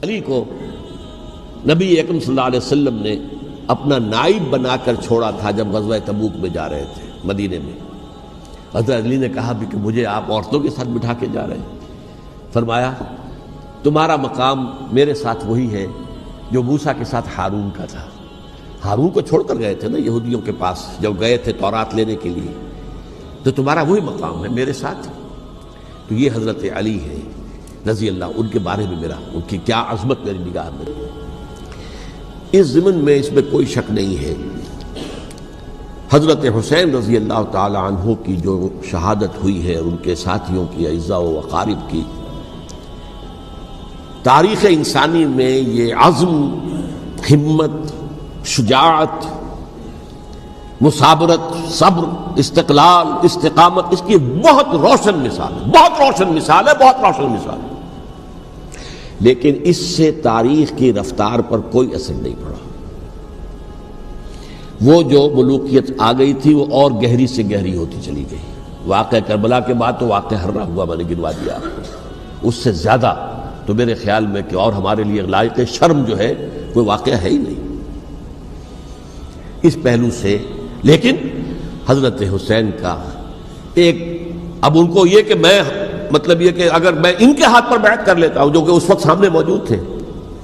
علی کو نبی اکرم صلی اللہ علیہ وسلم نے اپنا نائب بنا کر چھوڑا تھا جب غزوہ تبوک میں جا رہے تھے مدینے میں. حضرت علی نے کہا بھی کہ مجھے آپ عورتوں کے ساتھ بٹھا کے جا رہے ہیں. فرمایا تمہارا مقام میرے ساتھ وہی ہے جو موسیٰ کے ساتھ ہارون کا تھا. ہارون کو چھوڑ کر گئے تھے نا یہودیوں کے پاس جب گئے تھے تورات لینے کے لیے, تو تمہارا وہی مقام ہے میرے ساتھ. تو یہ حضرت علی ہے رضی اللہ, ان کے بارے میں ان کی کیا عظمت میری نگاہ میں. اس ضمن میں اس میں کوئی شک نہیں ہے حضرت حسین رضی اللہ تعالی عنہ کی جو شہادت ہوئی ہے اور ان کے ساتھیوں کی اعزاء و اقارب کی, تاریخ انسانی میں یہ عزم, ہمت, شجاعت, مثابرت, صبر, استقلال, استقامت, اس کی بہت روشن مثال ہے, بہت روشن مثال ہے, بہت روشن مثال ہے. لیکن اس سے تاریخ کی رفتار پر کوئی اثر نہیں پڑا. وہ جو ملوکیت آ گئی تھی وہ اور گہری سے گہری ہوتی چلی گئی. واقعہ کربلا کے بعد تو واقعہ ہررا ہوا میں نے گنوا دیا آپ کو, اس سے زیادہ تو میرے خیال میں کہ اور ہمارے لیے لائق شرم جو ہے کوئی واقعہ ہے ہی نہیں اس پہلو سے. لیکن حضرت حسین کا ایک, اب ان کو یہ کہ میں مطلب یہ کہ اگر میں ان کے ہاتھ پر بیعت کر لیتا ہوں جو کہ اس وقت سامنے موجود تھے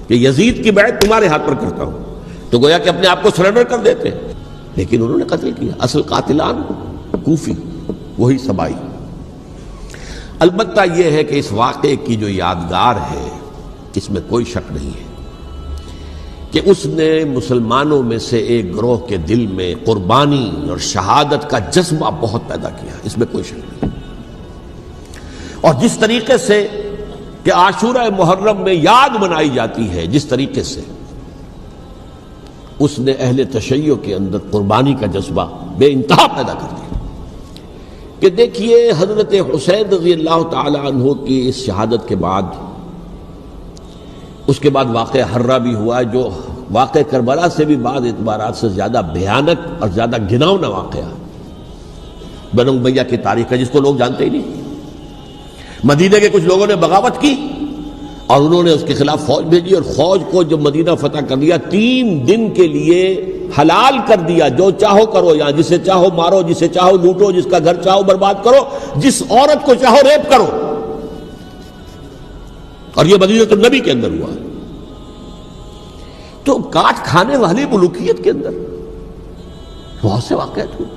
کہ یزید کی بیعت تمہارے ہاتھ پر کرتا ہوں, تو گویا کہ اپنے آپ کو سرنڈر کر دیتے. لیکن انہوں نے قتل کیا. اصل قاتلان کوفی, وہی سبائی. البتہ یہ ہے کہ اس واقعے کی جو یادگار ہے اس میں کوئی شک نہیں ہے کہ اس نے مسلمانوں میں سے ایک گروہ کے دل میں قربانی اور شہادت کا جذبہ بہت پیدا کیا, اس میں کوئی شک نہیں. اور جس طریقے سے کہ عاشورہ محرم میں یاد منائی جاتی ہے, جس طریقے سے اس نے اہل تشیع کے اندر قربانی کا جذبہ بے انتہا پیدا کر دیا. کہ دیکھیے حضرت حسین رضی اللہ تعالی عنہ کی اس شہادت کے بعد, اس کے بعد واقعہ ہررا بھی ہوا جو واقعہ کربلا سے بھی بعض اعتبارات سے زیادہ بھیانک اور زیادہ گھناؤنا واقعہ بنو امیہ کی تاریخ ہے, جس کو لوگ جانتے ہی نہیں. مدینے کے کچھ لوگوں نے بغاوت کی اور انہوں نے اس کے خلاف فوج بھیجی, اور فوج کو جب مدینہ فتح کر لیا 3 دن کے لیے حلال کر دیا, جو چاہو کرو, یہاں جسے چاہو مارو, جسے چاہو لوٹو, جس کا گھر چاہو برباد کرو, جس عورت کو چاہو ریپ کرو. اور یہ مدینہ النبی کے اندر ہوا. تو کاٹ کھانے والی ملوکیت کے اندر بہت سے واقعات ہوئے.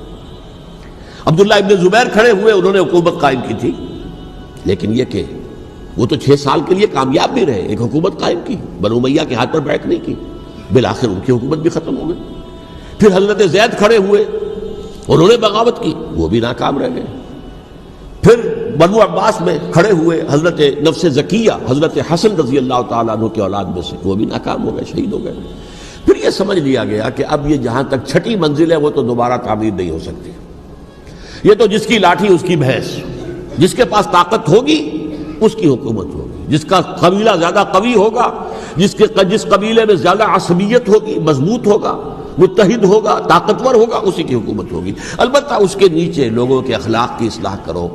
عبداللہ ابن زبیر کھڑے ہوئے, انہوں نے حکومت قائم کی تھی, لیکن یہ کہ وہ تو 6 سال کے لیے کامیاب بھی رہے, ایک حکومت قائم کی, بنو امیہ کے ہاتھ پر بیعت نہیں کی, بالآخر ان کی حکومت بھی ختم ہو گئی. پھر حضرت زید کھڑے ہوئے, انہوں نے بغاوت کی, وہ بھی ناکام رہ گئے. پھر بنو عباس میں کھڑے ہوئے حضرت نفس زکیہ, حضرت حسن رضی اللہ تعالیٰ عنہ کے اولاد میں سے, وہ بھی ناکام ہو گئے, شہید ہو گئے. پھر یہ سمجھ لیا گیا کہ اب یہ جہاں تک 6ٹھی منزل ہے وہ تو دوبارہ تعمیر نہیں ہو سکتی. یہ تو جس کی لاٹھی اس کی بھینس, جس کے پاس طاقت ہوگی اس کی حکومت ہوگی, جس کا قبیلہ زیادہ قوی ہوگا, جس قبیلے میں زیادہ عصبیت ہوگی, مضبوط ہوگا, متحد ہوگا, طاقتور ہوگا, اسی کی حکومت ہوگی. البتہ اس کے نیچے لوگوں کے اخلاق کی اصلاح کرو.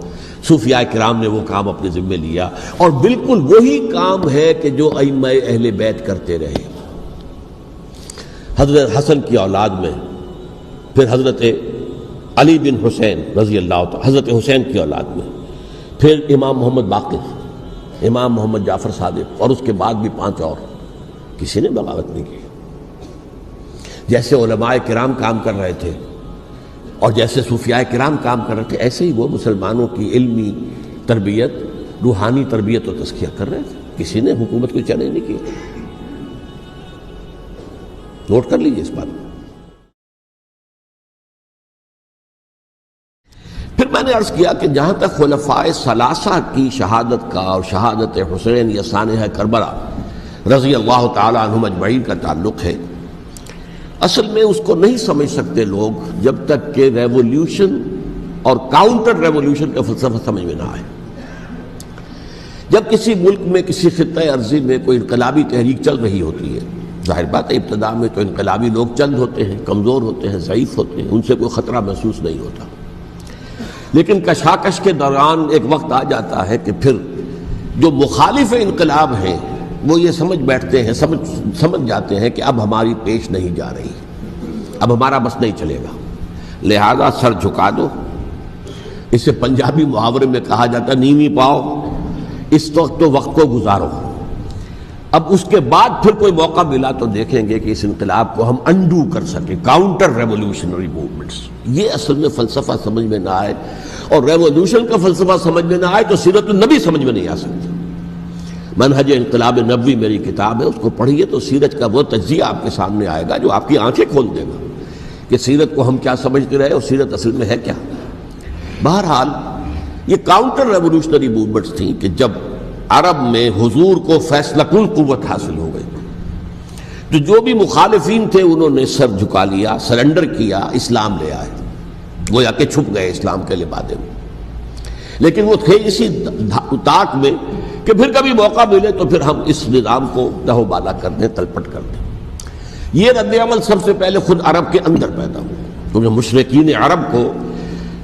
صوفیاء کرام نے وہ کام اپنے ذمے لیا, اور بالکل وہی کام ہے کہ جو ائمہ اہل بیت کرتے رہے. حضرت حسن کی اولاد میں پھر حضرت علی بن حسین رضی اللہ تعالی, حضرت حسین کی اولاد میں پھر امام محمد باقر, امام محمد جعفر صادق, اور اس کے بعد بھی 5 اور, کسی نے بغاوت نہیں کی. جیسے علماء کرام کام کر رہے تھے اور جیسے صوفیاء کرام کام کر رہے تھے, ایسے ہی وہ مسلمانوں کی علمی تربیت, روحانی تربیت و تزکیہ کر رہے تھے. کسی نے حکومت کو چیلنج نہیں کیا. نوٹ کر لیجیے اس بات کو. پھر میں نے عرض کیا کہ جہاں تک خلفاء ثلاثہ کی شہادت کا اور شہادت حسین یا سانحہ کربلا رضی اللہ تعالی عنہم اجمعین کا تعلق ہے, اصل میں اس کو نہیں سمجھ سکتے لوگ جب تک کہ ریولیوشن اور کاؤنٹر ریولیوشن کا فلسفہ سمجھ میں نہ آئے. جب کسی ملک میں, کسی خطہ ارضی میں کوئی انقلابی تحریک چل رہی ہوتی ہے, ظاہر بات ہے ابتدا میں تو انقلابی لوگ چند ہوتے ہیں, کمزور ہوتے ہیں, ضعیف ہوتے ہیں, ان سے کوئی خطرہ محسوس نہیں ہوتا. لیکن کشاکش کے دوران ایک وقت آ جاتا ہے کہ پھر جو مخالف انقلاب ہیں وہ یہ سمجھ بیٹھتے ہیں، سمجھ جاتے ہیں کہ اب ہماری پیش نہیں جا رہی، اب ہمارا بس نہیں چلے گا، لہذا سر جھکا دو۔ اسے پنجابی محاورے میں کہا جاتا ہے نیوی پاؤ، اس وقت تو وقت کو گزارو۔ اب اس کے بعد پھر کوئی موقع ملا تو دیکھیں گے کہ اس انقلاب کو ہم انڈو کر سکیں، کاؤنٹر ریولوشنری موومنٹس۔ یہ اصل میں فلسفہ سمجھ میں نہ آئے، اور ریولوشن کا فلسفہ سمجھ میں نہ آئے تو سیرت النبی سمجھ میں نہیں آ سکتی۔ منہج انقلاب نبوی میری کتاب ہے، اس کو پڑھیے تو سیرت کا وہ تجزیہ آپ کے سامنے آئے گا جو آپ کی آنکھیں کھول دے گا کہ سیرت کو ہم کیا سمجھتے رہے اور سیرت اصل میں ہے کیا۔ بہرحال یہ کاؤنٹر ریولوشنری موومنٹس تھیں کہ جب عرب میں حضور کو فیصلہ کن قوت حاصل ہو گئی تو جو بھی مخالفین تھے انہوں نے سر جھکا لیا، سرنڈر کیا، اسلام لے آئے، گویا کہ چھپ گئے اسلام کے لبادے میں۔ لیکن وہ تھے اسی طاق میں کہ پھر کبھی موقع ملے تو پھر ہم اس نظام کو دہو بالا کر دیں، تلپٹ کر دیں۔ یہ رد عمل سب سے پہلے خود عرب کے اندر پیدا ہوا، کیونکہ مشرکین عرب کو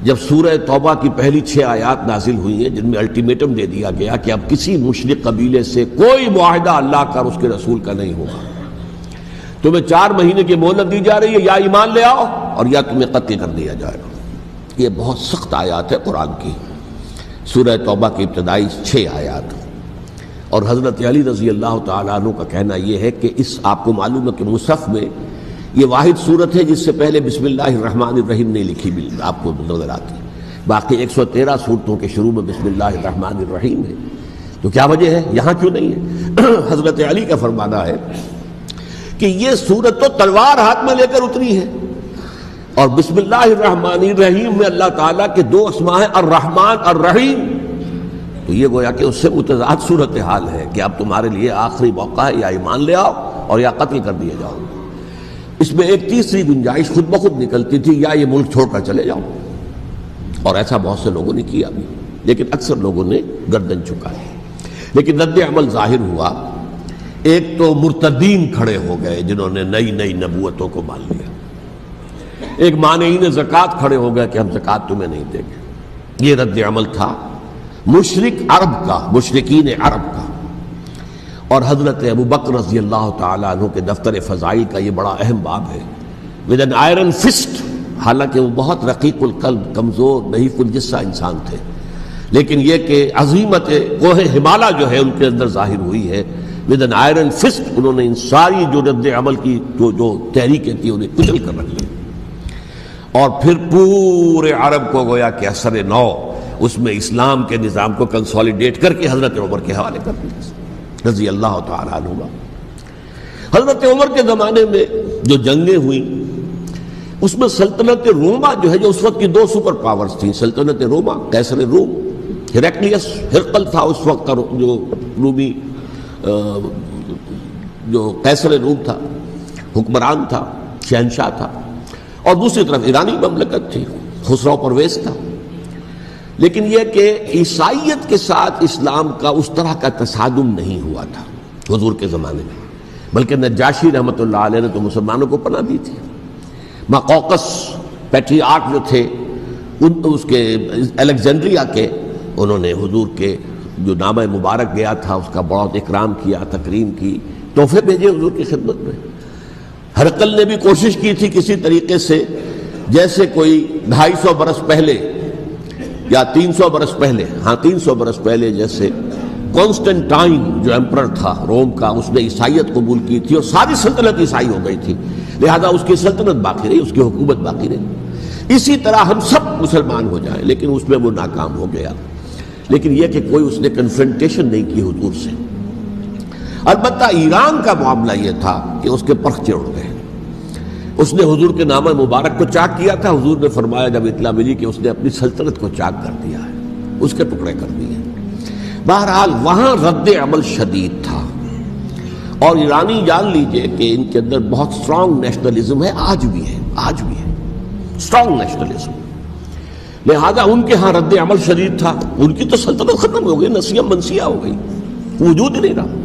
جب سورہ توبہ کی پہلی 6 آیات نازل ہوئی ہیں جن میں الٹیمیٹم دے دیا گیا کہ اب کسی مشرک قبیلے سے کوئی معاہدہ اللہ کا اور اس کے رسول کا نہیں ہوگا، تمہیں 4 مہینے کی مہلت دی جا رہی ہے، یا ایمان لے آؤ اور یا تمہیں قتل کر دیا جائے گا۔ یہ بہت سخت آیات ہے قرآن کی، سورہ توبہ کی ابتدائی 6 آیات۔ اور حضرت علی رضی اللہ تعالیٰ عنہ کا کہنا یہ ہے کہ اس آپ کو معلوم ہے کہ مصحف میں یہ واحد صورت ہے جس سے پہلے بسم اللہ الرحمن الرحیم نہیں لکھی بھی آپ کو نظر آتی، باقی 113 صورتوں کے شروع میں بسم اللہ الرحمن الرحیم ہے۔ تو کیا وجہ ہے یہاں کیوں نہیں ہے؟ حضرت علی کا فرمانا ہے کہ یہ صورت تو تلوار ہاتھ میں لے کر اتری ہے، اور بسم اللہ الرحمن الرحیم میں اللہ تعالیٰ کے 2 اسماء ہیں، الرحمن الرحیم، تو یہ گویا کہ اس سے متضاد صورتحال ہے کہ اب تمہارے لیے آخری موقع ہے، یا ایمان لے آؤ اور یا قتل کر دیے جاؤ۔ اس میں ایک تیسری گنجائش خود بخود نکلتی تھی، یا یہ ملک چھوڑ کر چلے جاؤ، اور ایسا بہت سے لوگوں نے کیا بھی، لیکن اکثر لوگوں نے گردن جھکائی۔ لیکن رد عمل ظاہر ہوا، ایک تو مرتدین کھڑے ہو گئے جنہوں نے نئی نبوتوں کو مان لیا، ایک مانعین زکوٰۃ کھڑے ہو گئے کہ ہم زکوٰۃ تمہیں نہیں دیں گے۔ یہ رد عمل تھا مشرک عرب کا، مشرکین عرب کا۔ اور حضرت ابو بکر رضی اللہ تعالیٰ عنہ کے دفتر فضائل کا یہ بڑا اہم باب ہے، ود این آئرن فسٹ، حالانکہ وہ بہت رقیق القلب، کمزور، نحیف الجثہ انسان تھے، لیکن یہ کہ عظیمت کوہ ہمالا جو ہے ان کے اندر ظاہر ہوئی ہے، ود این آئرن فسٹ انہوں نے ان ساری جو رد عمل کی جو تحریکیں تھیں انہیں کچل کر رکھ دیا، اور پھر پورے عرب کو گویا کہ اثر نو اس میں اسلام کے نظام کو کنسولیڈیٹ کر کے حضرت عمر کے حوالے کر دیا رضی اللہ تعالیٰ عنہ۔ حضرت عمر کے زمانے میں جو جنگیں ہوئیں اس میں سلطنت روما جو ہے، جو اس وقت کی 2 سپر پاورز تھیں، سلطنت روما، قیصر روم، ہرقلیس، ہرقل تھا اس وقت کا جو رومی جو قیصر روم تھا، حکمران تھا، شہنشاہ تھا، اور دوسری طرف ایرانی مملکت تھی، خسرو پرویز تھا۔ لیکن یہ کہ عیسائیت کے ساتھ اسلام کا اس طرح کا تصادم نہیں ہوا تھا حضور کے زمانے میں، بلکہ نجاشی رحمۃ اللہ علیہ نے تو مسلمانوں کو پناہ دی تھی۔ مقوقس پیٹریارک جو تھے اس کے الیگزینڈریا کے، انہوں نے حضور کے جو نامہ مبارک گیا تھا اس کا بہت اکرام کیا، تکریم کی، تحفے بھیجے حضور کی خدمت میں۔ ہرقل نے بھی کوشش کی تھی کسی طریقے سے، جیسے کوئی 250 برس پہلے یا 300 برس پہلے، 300 برس پہلے جیسے کانسٹنٹائن جو ایمپرر تھا روم کا، اس نے عیسائیت قبول کی تھی اور ساری سلطنت عیسائی ہو گئی تھی، لہذا اس کی سلطنت باقی رہی، اس کی حکومت باقی رہی۔ اسی طرح ہم سب مسلمان ہو جائیں، لیکن اس میں وہ ناکام ہو گیا۔ لیکن یہ کہ کوئی اس نے کنفرنٹیشن نہیں کی حضور سے۔ البتہ ایران کا معاملہ یہ تھا کہ اس کے پرخ چڑھ گئے، اس نے حضور کے نامہ مبارک کو چاک کیا تھا، حضور نے فرمایا جب اطلاع ملی کہ اس نے اپنی سلطنت کو چاک کر دیا ہے، اس کے ٹکڑے کر دیے۔ بہرحال وہاں رد عمل شدید تھا، اور ایرانی جان لیجئے کہ ان کے اندر بہت سٹرانگ نیشنلزم ہے، آج بھی ہے سٹرانگ نیشنلزم، لہذا ان کے ہاں رد عمل شدید تھا۔ ان کی تو سلطنت ختم ہو گئی، نسیم منسیہ ہو گئی، وجود ہی نہیں رہا۔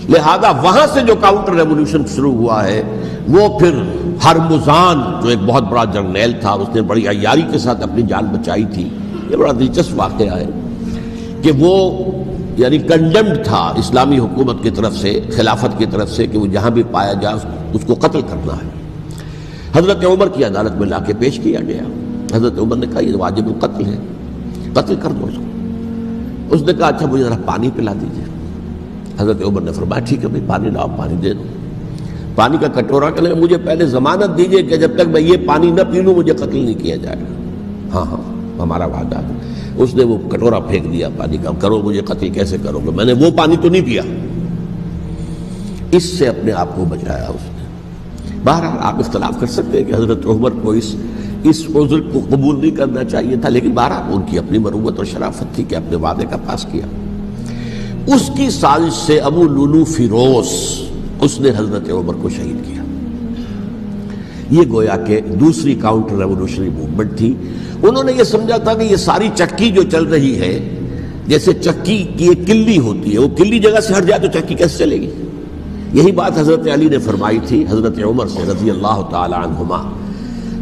لہذا وہاں سے جو کاؤنٹر ریولوشن شروع ہوا ہے وہ پھر ہرمزان جو ایک بہت بڑا جرنیل تھا، اس نے بڑی عیاری کے ساتھ اپنی جان بچائی تھی۔ یہ بڑا دلچسپ واقعہ ہے کہ وہ یعنی کنڈمڈ تھا اسلامی حکومت کی طرف سے، خلافت کی طرف سے، کہ وہ جہاں بھی پایا جائے اس کو قتل کرنا ہے۔ حضرت عمر کی عدالت میں لا کے پیش کیا گیا۔ حضرت عمر نے کہا یہ واجب القتل ہے، قتل کر دو اس کو۔ اس نے کہا اچھا مجھے ذرا پانی پلا دیجیے۔ حضرت عمر نے فرمایا ٹھیک ہے بھائی پانی لاؤ، پانی دے دو۔ پانی کا کٹورا کہ مجھے پہلے ضمانت دیجیے کہ جب تک میں یہ پانی نہ پی لوں مجھے قتل نہیں کیا جائے گا۔ ہاں ہاں ہمارا وعدہ ہے۔ اس نے وہ کٹورا پھینک دیا پانی کا، کرو مجھے قتل کیسے کرو گے، میں نے وہ پانی تو نہیں پیا۔ اس سے اپنے آپ کو بچایا اس نے۔ بہرحال آپ اختلاف کر سکتے ہیں کہ حضرت عمر کو اس عذر کو قبول نہیں کرنا چاہیے تھا، لیکن بہرحال ان کی اپنی مروت اور شرافت تھی کہ اپنے وعدے کا پاس کیا۔ اس کی سازش سے ابو لولو فیروز اس نے حضرت عمر کو شہید کیا۔ یہ گویا کہ دوسری کاؤنٹر ریولوشنری موومنٹ تھی۔ انہوں نے یہ سمجھا تھا کہ یہ ساری چکی جو چل رہی ہے، جیسے چکی کی ایک کلی ہوتی ہے، وہ کلی جگہ سے ہٹ جائے تو چکی کیسے چلے گی؟ یہی بات حضرت علی نے فرمائی تھی حضرت عمر سے رضی اللہ تعالی عنہما۔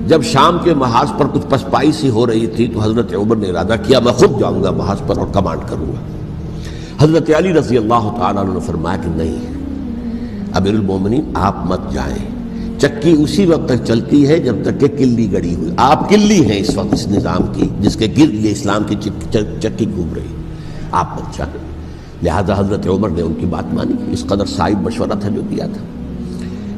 جب شام کے محاذ پر کچھ پسپائی سی ہو رہی تھی تو حضرت عمر نے ارادہ کیا میں خود جاؤں گا محاذ پر اور کمانڈ کروں گا۔ حضرت علی رضی اللہ تعالیٰ عنہ نے فرمایا کہ نہیں امیر المومنین آپ مت جائیں، چکی اسی وقت تک چلتی ہے جب تک کہ کلی گڑی ہوئی۔ آپ کلی ہیں اس وقت اس نظام کی جس کے گرد یہ اسلام کی چکی گھوم رہی، آپ مت جائیں۔ لہذا حضرت عمر نے ان کی بات مانی، اس قدر صائب مشورہ تھا جو دیا تھا۔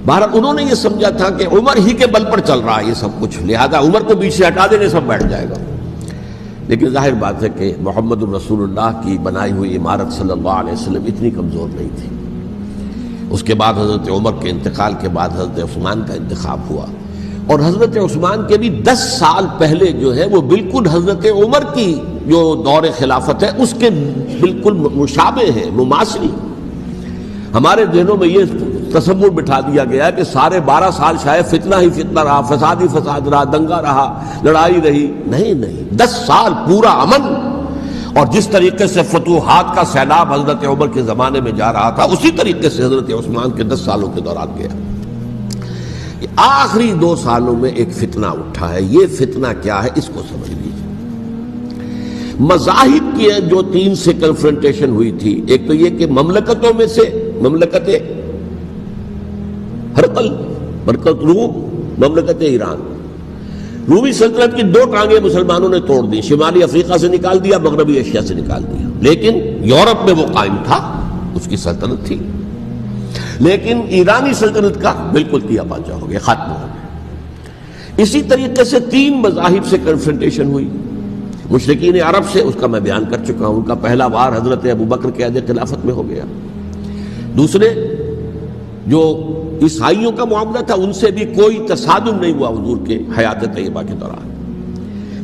بہرحال انہوں نے یہ سمجھا تھا کہ عمر ہی کے بل پر چل رہا ہے یہ سب کچھ، لہذا عمر کو پیچھے ہٹا دینے سب بیٹھ جائے گا۔ لیکن ظاہر بات ہے کہ محمد رسول اللہ کی بنائی ہوئی عمارت صلی اللہ علیہ وسلم اتنی کمزور نہیں تھی۔ اس کے بعد حضرت عمر کے انتقال کے بعد حضرت عثمان کا انتخاب ہوا، اور حضرت عثمان کے بھی 10 سال پہلے جو ہے وہ بالکل حضرت عمر کی جو دور خلافت ہے اس کے بالکل مشابہ ہے، مماثلی۔ ہمارے ذہنوں میں یہ تصور بٹھا دیا گیا کہ سارے 12 سال شاید فتنہ ہی فتنہ رہا، فساد ہی فساد رہا، دنگا رہا، لڑائی رہی۔ نہیں، 10 سال پورا امن، اور جس طریقے سے فتوحات کا سیلاب حضرت عمر کے زمانے میں جا رہا تھا اسی طریقے سے حضرت عثمان کے 10 سالوں کے دوران گیا۔ آخری 2 سالوں میں ایک فتنہ اٹھا ہے، یہ فتنہ کیا ہے اس کو سمجھ لیجیے۔ مذاہب کی جو 3 سے کنفرنٹیشن ہوئی تھی، ایک تو یہ کہ مملکتوں میں سے مملکت ہرقل، مملکت روم، مملکت ایران، رومی سلطنت کی 2 ٹانگیں مسلمانوں نے توڑ دی، شمالی افریقہ سے نکال دیا، مغربی ایشیا سے نکال دیا، لیکن یورپ میں وہ قائم تھا، اس کی سلطنت تھی، لیکن ایرانی سلطنت کا بالکل تیا پاچا ہو گیا، ختم ہو گیا۔ اسی طریقے سے 3 مذاہب سے کنفرنٹیشن ہوئی، مشرکین عرب سے، اس کا میں بیان کر چکا ہوں، ان کا پہلا وار حضرت ابوبکر کے عہد خلافت میں ہو گیا۔ دوسرے جو عیسائیوں کا معاملہ تھا ان سے بھی کوئی تصادم نہیں ہوا حضور کے حیات طیبہ کے دوران،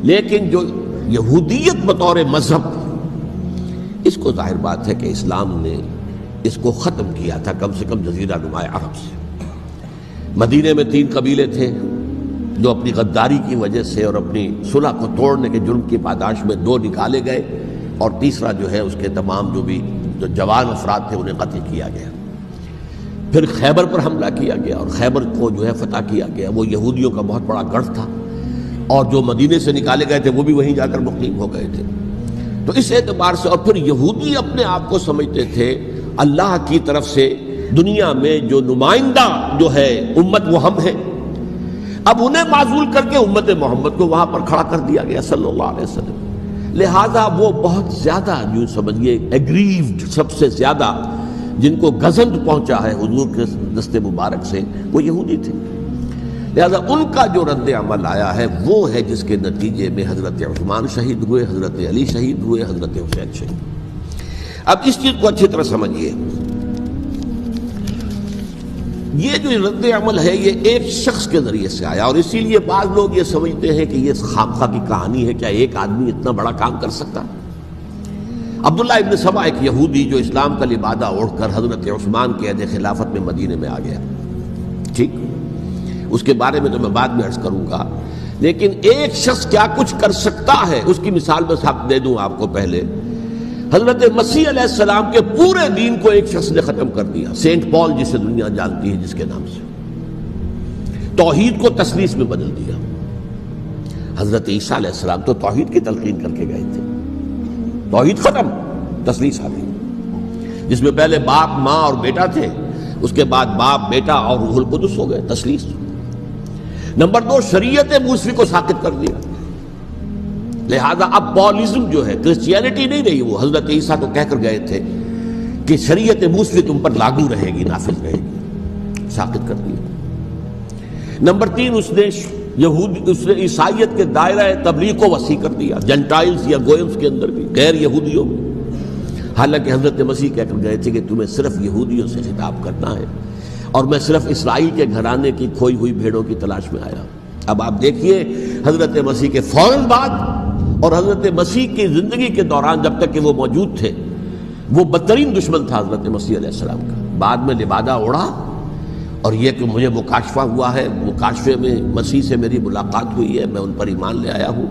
لیکن جو یہودیت بطور مذہب، اس کو ظاہر بات ہے کہ اسلام نے اس کو ختم کیا تھا کم سے کم جزیرہ نما عرب سے۔ مدینے میں 3 قبیلے تھے جو اپنی غداری کی وجہ سے اور اپنی صلح کو توڑنے کے جرم کی پاداش میں 2 نکالے گئے، اور تیسرا جو ہے اس کے تمام جو جوان افراد تھے انہیں قتل کیا گیا۔ پھر خیبر پر حملہ کیا گیا اور خیبر کو جو ہے فتح کیا گیا، وہ یہودیوں کا بہت بڑا گڑھ تھا، اور جو مدینے سے نکالے گئے تھے وہ بھی وہیں جا کر مقیم ہو گئے تھے۔ تو اس اعتبار سے، اور پھر یہودی اپنے آپ کو سمجھتے تھے اللہ کی طرف سے دنیا میں جو نمائندہ جو ہے امت وہ ہم ہیں، اب انہیں معزول کر کے امت محمد کو وہاں پر کھڑا کر دیا گیا صلی اللہ علیہ وسلم۔ لہذا وہ بہت زیادہ یوں سمجھیے ایگریوڈ، سب سے زیادہ جن کو گزند پہنچا ہے حضور کے دست مبارک سے، وہ یہودی تھے۔ لہذا ان کا جو رد عمل آیا ہے وہ ہے جس کے نتیجے میں حضرت عثمان شہید ہوئے، حضرت علی شہید ہوئے، حضرت حسین شہید۔ اب اس چیز کو اچھی طرح سمجھیے، یہ جو رد عمل ہے یہ ایک شخص کے ذریعے سے آیا، اور اسی لیے بعض لوگ یہ سمجھتے ہیں کہ یہ خامخواہ کی کہانی ہے، کیا ایک آدمی اتنا بڑا کام کر سکتا؟ عبداللہ ابن سبا ایک یہودی جو اسلام کا لبادہ اوڑھ کر حضرت عثمان کے عہد خلافت میں مدینے میں آ گیا، ٹھیک، اس کے بارے میں تو میں بعد میں عرض کروں گا، لیکن ایک شخص کیا کچھ کر سکتا ہے اس کی مثال میں صاحب دے دوں آپ کو۔ پہلے حضرت مسیح علیہ السلام کے پورے دین کو ایک شخص نے ختم کر دیا، سینٹ پال جسے دنیا جانتی ہے جس کے نام سے، توحید کو تثلیث میں بدل دیا۔ حضرت عیسیٰ علیہ السلام تو توحید کی تلقین کر کے گئے تھے، توحید ختم، تثلیث آ گئی۔ جس میں پہلے باپ ماں اور بیٹا تھے، اس کے بعد باپ بیٹا اور روح القدس ہو گئے، تثلیث۔ نمبر 2، شریعت موسوی کو ساقط کر دیا، لہذا اب پالزم جو ہے کرسچینٹی نہیں رہی، وہ حضرت عیسیٰ کو کہہ کر گئے تھے کہ شریعت موسوی تم پر لاگو رہے گی، نافذ رہے گی، ساقط کر دیا۔ نمبر 3، اس نے عیسائیت کے دائرہ تبلیغ کو وسیع کر دیا، جنٹائلز یا گوئمز کے اندر بھی، غیر یہودیوں میں، حالانکہ حضرت مسیح کہہ کر گئے تھے کہ تمہیں صرف یہودیوں سے خطاب کرنا ہے، اور میں صرف اسرائیل کے گھرانے کی کھوئی ہوئی بھیڑوں کی تلاش میں آیا ہوں۔ اب آپ دیکھیے حضرت مسیح کے فوراً بعد اور حضرت مسیح کی زندگی کے دوران جب تک کہ وہ موجود تھے، وہ بدترین دشمن تھا حضرت مسیح علیہ السلام کا۔ بعد میں لبادہ اڑا، اور یہ کہ مجھے مکاشفہ ہوا ہے، مکاشفے میں مسیح سے میری ملاقات ہوئی ہے، میں ان پر ایمان لے آیا ہوں،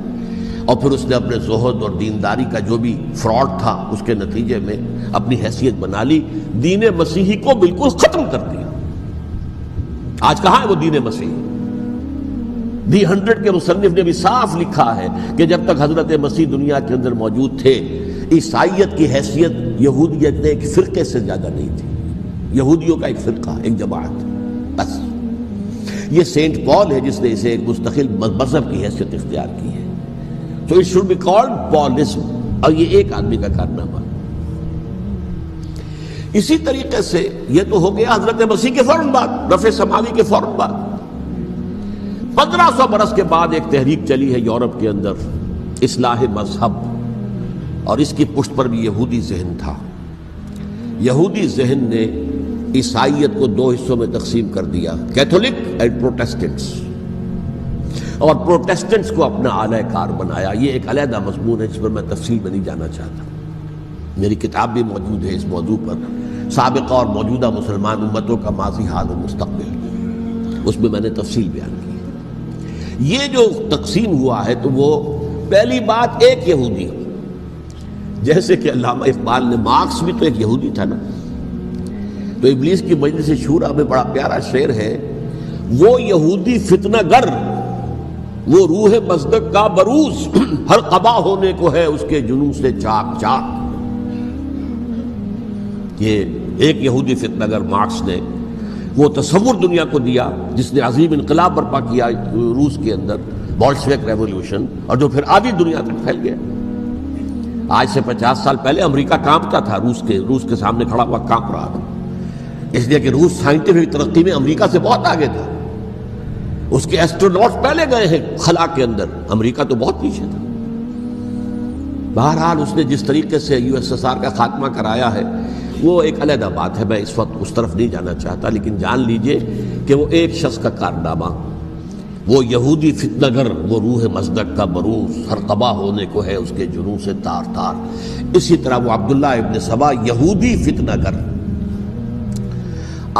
اور پھر اس نے اپنے زہد اور دینداری کا جو بھی فراڈ تھا اس کے نتیجے میں اپنی حیثیت بنا لی، دین مسیحی کو بالکل ختم کر دیا۔ آج کہاں ہے وہ دین مسیحی؟ دی 100 کے مصنف نے بھی صاف لکھا ہے کہ جب تک حضرت مسیح دنیا کے اندر موجود تھے، عیسائیت کی حیثیت یہودیت نے ایک فرقے سے زیادہ نہیں تھی، یہودیوں کا ایک فرقہ، ایک جماعت، بس۔ یہ سینٹ پال ہے جس نے اسے ایک مستقل مذہب کی حیثیت اختیار کی ہے، تو اٹ شوڈ بی کالڈ پالزم، اور یہ ایک آدمی کا کارنامہ۔ اسی طریقے سے یہ تو ہو گیا حضرت مسیح کے فوراً بعد، رفع سماوی کے فوراً بعد۔ 1500 برس کے بعد ایک تحریک چلی ہے یورپ کے اندر، اصلاح مذہب، اور اس کی پشت پر بھی یہودی ذہن تھا۔ یہودی ذہن نے عیسائیت کو 2 حصوں میں تقسیم کر دیا، کیتھولک اینڈ پروٹیسٹنٹس، اور پروٹیسٹنٹس کو اپنا اعلی کار بنایا۔ یہ ایک علیحدہ مضمون ہے جس پر میں تفصیل میں نہیں جانا چاہتا، میری کتاب بھی موجود ہے اس موضوع پر، سابقہ اور موجودہ مسلمان امتوں کا ماضی، حال و مستقبل، اس میں میں نے تفصیل بیان کی۔ یہ جو تقسیم ہوا ہے تو وہ پہلی بات ایک یہودی، جیسے کہ علامہ اقبال نے، مارکس بھی تو ایک یہودی تھا نا، تو ابلیس کی مجلس شورا میں بڑا پیارا شعر ہے، وہ یہودی فتنہ گر، وہ روح مصدق کا بروز، ہر قبا ہونے کو ہے اس کے جنوں سے چاک چاک۔ یہ ایک یہودی فتنہ گر مارکس نے وہ تصور دنیا کو دیا جس نے عظیم انقلاب برپا کیا روس کے اندر، بولشوک ریولوشن، اور جو پھر آدھی دنیا تک پھیل گیا۔ آج سے 50 سال پہلے امریکہ کانپتا تھا، روس کے سامنے کھڑا ہوا کانپ رہا تھا، اس لیے کہ روس سائنٹیفک ترقی میں امریکہ سے بہت آگے تھا، اس کے ایسٹروناٹس پہلے گئے ہیں خلا کے اندر، امریکہ تو بہت پیچھے تھا۔ بہرحال اس نے جس طریقے سے USSR کا خاتمہ کرایا ہے وہ ایک علیحدہ بات ہے، میں اس وقت اس طرف نہیں جانا چاہتا، لیکن جان لیجئے کہ وہ ایک شخص کا کارنامہ، وہ یہودی فتنہ گر، وہ روح مصدق کا بروز، ہر قبا ہونے کو ہے اس کے جنوں سے تار تار۔ اسی طرح وہ عبداللہ ابن سبا، یہودی فتنہ گر۔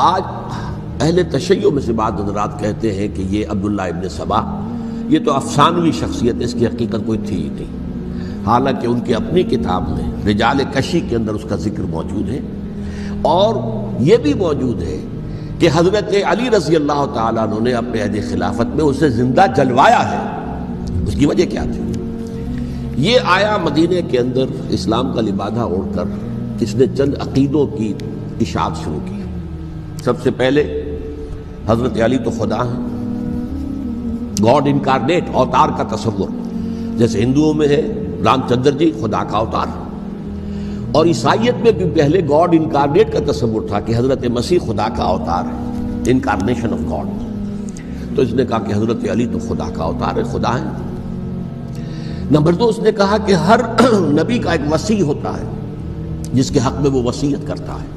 آج اہل تشیع میں سے بعض حضرات کہتے ہیں کہ یہ عبداللہ ابن سبا یہ تو افسانوی شخصیت ہے، اس کی حقیقت کوئی تھی ہی نہیں، حالانکہ ان کی اپنی کتاب میں رجال کشی کے اندر اس کا ذکر موجود ہے، اور یہ بھی موجود ہے کہ حضرت علی رضی اللہ تعالیٰ عنہ نے اپنے عہد خلافت میں اسے زندہ جلوایا ہے۔ اس کی وجہ کیا تھی؟ یہ آیا مدینے کے اندر اسلام کا لبادہ اوڑھ کر، اس نے چند عقیدوں کی اشاعت شروع کی۔ سب سے پہلے حضرت علی تو خدا ہیں، گاڈ انکارنیٹ، اوتار کا تصور، جیسے ہندوؤں میں ہے رام چندر جی خدا کا اوتار، اور عیسائیت میں بھی پہلے گاڈ انکارنیٹ کا تصور تھا کہ حضرت مسیح خدا کا اوتار ہے، انکارنیشن آف گاڈ۔ تو اس نے کہا کہ حضرت علی تو خدا کا اوتار ہے، خدا ہے۔ نمبر 2، اس نے کہا کہ ہر نبی کا ایک وصی ہوتا ہے جس کے حق میں وہ وصیت کرتا ہے،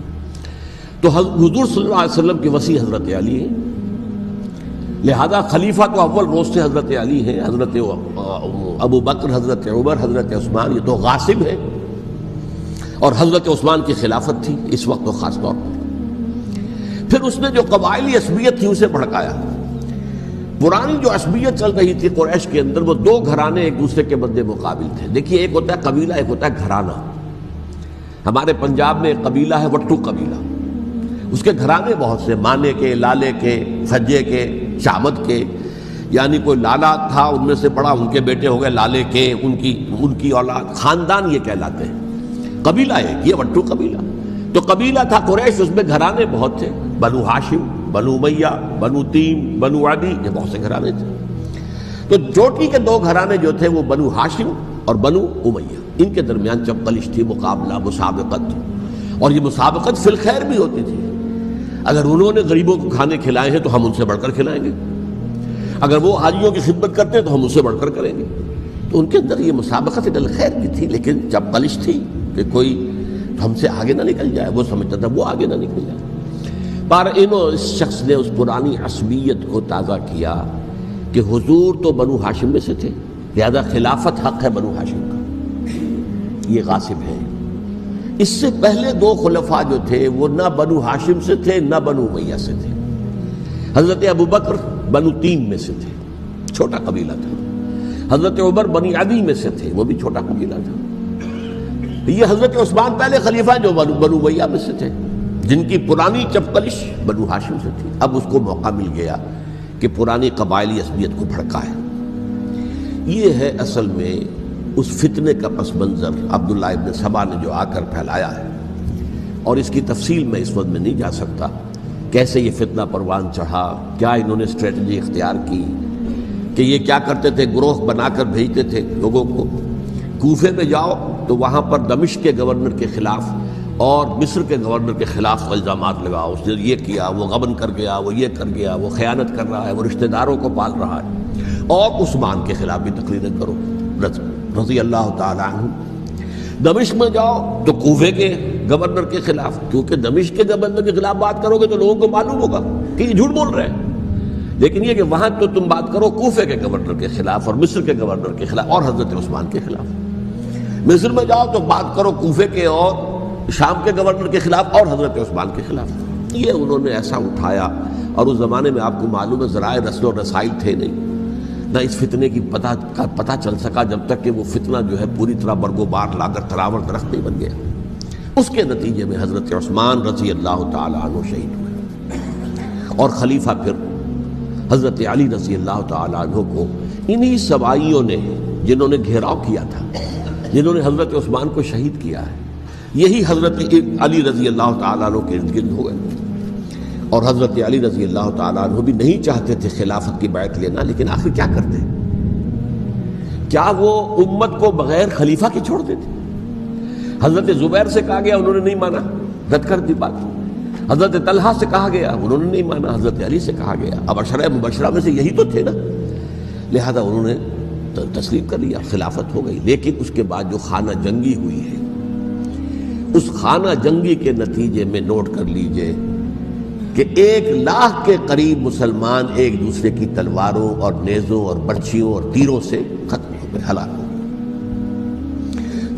تو حضور صلی اللہ علیہ وسلم کے وصی حضرت علی ہیں، لہذا خلیفہ تو اول روز سے حضرت علی ہیں، حضرت ابو بکر، حضرت عمر، حضرت عثمان، یہ تو غاصب ہے، اور حضرت عثمان کی خلافت تھی اس وقت خاص طور پر۔ پھر اس نے جو قبائلی عصبیت تھی اسے بھڑکایا۔ پرانی جو عصبیت چل رہی تھی قریش کے اندر، وہ 2 گھرانے ایک دوسرے کے مد مقابل تھے۔ دیکھیے، ایک ہوتا ہے قبیلہ، ایک ہوتا ہے گھرانہ۔ ہمارے پنجاب میں ایک قبیلہ ہے وٹو قبیلہ، اس کے گھرانے بہت سے، مانے کے، لالے کے، سجے کے، شامد کے، یعنی کوئی لالا تھا ان میں سے بڑا، ان کے بیٹے ہو گئے لالے کے، ان کی اولاد، خاندان یہ کہلاتے ہیں، قبیلہ ایک، یہ وٹو قبیلہ۔ تو قبیلہ تھا قریش، اس میں گھرانے بہت تھے، بنو ہاشم، بنو امیہ، بنو تیم، بنو عدی، یہ بہت سے گھرانے تھے۔ تو چوٹی کے دو گھرانے جو تھے وہ بنو ہاشم اور بنو امیہ، ان کے درمیان چپقلش تھی، مقابلہ، مسابقت، اور یہ مسابقت فی الخیر بھی ہوتی تھی۔ اگر انہوں نے غریبوں کو کھانے کھلائے ہیں تو ہم ان سے بڑھ کر کھلائیں گے، اگر وہ حاجیوں کی خدمت کرتے ہیں تو ہم ان سے بڑھ کر کریں گے۔ تو ان کے اندر یہ مسابقت فی الخیر بھی تھی، لیکن چپقلش تھی کہ کوئی ہم سے آگے نہ نکل جائے، وہ سمجھتا تھا وہ آگے نہ نکل جائے۔ پر اس شخص نے اس پرانی عصبیت کو تازہ کیا کہ حضور تو بنو ہاشم میں سے تھے، لہذا خلافت حق ہے بنو ہاشم کا، یہ غاصب ہے۔ اس سے پہلے دو خلفاء جو تھے وہ نہ بنو ہاشم سے تھے نہ بنو امیہ سے تھے۔ حضرت ابوبکر بنو تیم میں سے تھے، چھوٹا قبیلہ تھا۔ حضرت عمر بنی عدی میں سے تھے، وہ بھی چھوٹا قبیلہ تھا۔ یہ حضرت عثمان پہلے خلیفہ جو بنو امیہ میں سے تھے، جن کی پرانی چپقلش بنو ہاشم سے تھی۔ اب اس کو موقع مل گیا کہ پرانی قبائلی عصبیت کو بھڑکائے۔ یہ ہے اصل میں اس فتنے کا پس منظر عبداللہ ابن سبا نے جو آ کر پھیلایا ہے، اور اس کی تفصیل میں اس وقت میں نہیں جا سکتا، کیسے یہ فتنہ پروان چڑھا، کیا انہوں نے اسٹریٹجی اختیار کی کہ یہ کیا کرتے تھے، گروہ بنا کر بھیجتے تھے لوگوں کو، کوفے میں جاؤ تو وہاں پر دمشق کے گورنر کے خلاف اور مصر کے گورنر کے خلاف الزامات لگاؤ، اس نے یہ کیا، وہ غبن کر گیا، وہ یہ کر گیا، وہ خیانت کر رہا ہے، وہ رشتہ داروں کو پال رہا ہے، اور عثمان کے خلاف بھی تقریریں کرو رضی اللہ تعالی عنہ۔ دمشق میں جاؤ تو کوفے کے گورنر کے خلاف، کیونکہ دمشق کے گورنر کے خلاف بات کرو گے تو لوگوں کو معلوم ہوگا کہ یہ جھوٹ بول رہے ہیں، لیکن یہ کہ وہاں تو تم بات کرو کوفے کے گورنر کے خلاف اور مصر کے گورنر کے خلاف اور حضرت عثمان کے خلاف۔ مصر میں جاؤ تو بات کرو کوفے کے اور شام کے گورنر کے خلاف اور حضرت عثمان کے خلاف۔ یہ انہوں نے ایسا اٹھایا، اور اس زمانے میں آپ کو معلوم ہے ذرائع رسل و رسائل تھے نہیں، نہ اس فتنے کی پتہ چل سکا جب تک کہ وہ فتنہ جو ہے پوری طرح برگ و بار لا کر تراور درخت نہیں بن گیا۔ اس کے نتیجے میں حضرت عثمان رضی اللہ تعالی عنہ شہید ہوئے، اور خلیفہ پھر حضرت علی رضی اللہ تعالی عنہ کو انہی سوائیوں نے، جنہوں نے گھیراؤ کیا تھا، جنہوں نے حضرت عثمان کو شہید کیا ہے، یہی حضرت علی رضی اللہ تعالیٰ عنہ کے ارد گرد ہو گئے۔ اور حضرت علی رضی اللہ تعالیٰ عنہ بھی نہیں چاہتے تھے خلافت کی بیعت لینا، لیکن آخر کیا کرتے؟ کیا وہ امت کو بغیر خلیفہ کے چھوڑ دیتے؟ حضرت زبیر سے کہا گیا، انہوں نے نہیں مانا، رد کر دی بات۔ حضرت طلحہ سے کہا گیا، انہوں نے نہیں مانا۔ حضرت علی سے کہا گیا، اب عشرہ مبشرہ میں سے یہی تو تھے نا، لہذا انہوں نے تسلیم کر لیا، خلافت ہو گئی۔ لیکن اس کے بعد جو خانہ جنگی ہوئی ہے، اس خانہ جنگی کے نتیجے میں نوٹ کر لیجئے کہ 1,00,000 کے قریب مسلمان ایک دوسرے کی تلواروں اور نیزوں اور برچھیوں اور تیروں سے ختم ہو گئے، ہلاک ہو گئے۔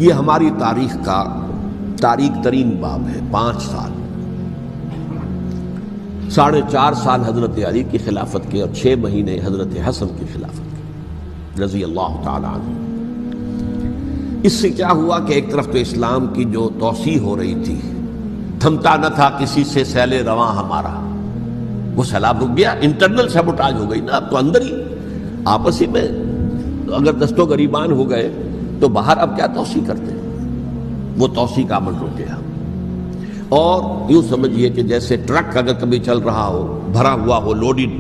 یہ ہماری تاریخ کا تاریک ترین باب ہے۔ 5 سال، 4.5 سال حضرت علی کی خلافت کے، اور 6 مہینے حضرت حسن کی خلافت کے رضی اللہ تعالی عنہ۔ اس سے کیا ہوا کہ ایک طرف تو اسلام کی جو توسیع ہو رہی تھی، تھمتا نہ تھا کسی سے سیل رواں ہمارا، وہ سیلاب رک گیا، انٹرنل سیبوٹاج ہو گئی نا، اب تو اندر ہی آپس ہی میں اگر دست و گریبان ہو گئے تو باہر اب کیا توسیع کرتے ہیں، وہ توسیع کا عمل رک گیا۔ اور یوں سمجھیے کہ جیسے ٹرک اگر کبھی چل رہا ہو، بھرا ہوا ہو، لوڈڈ،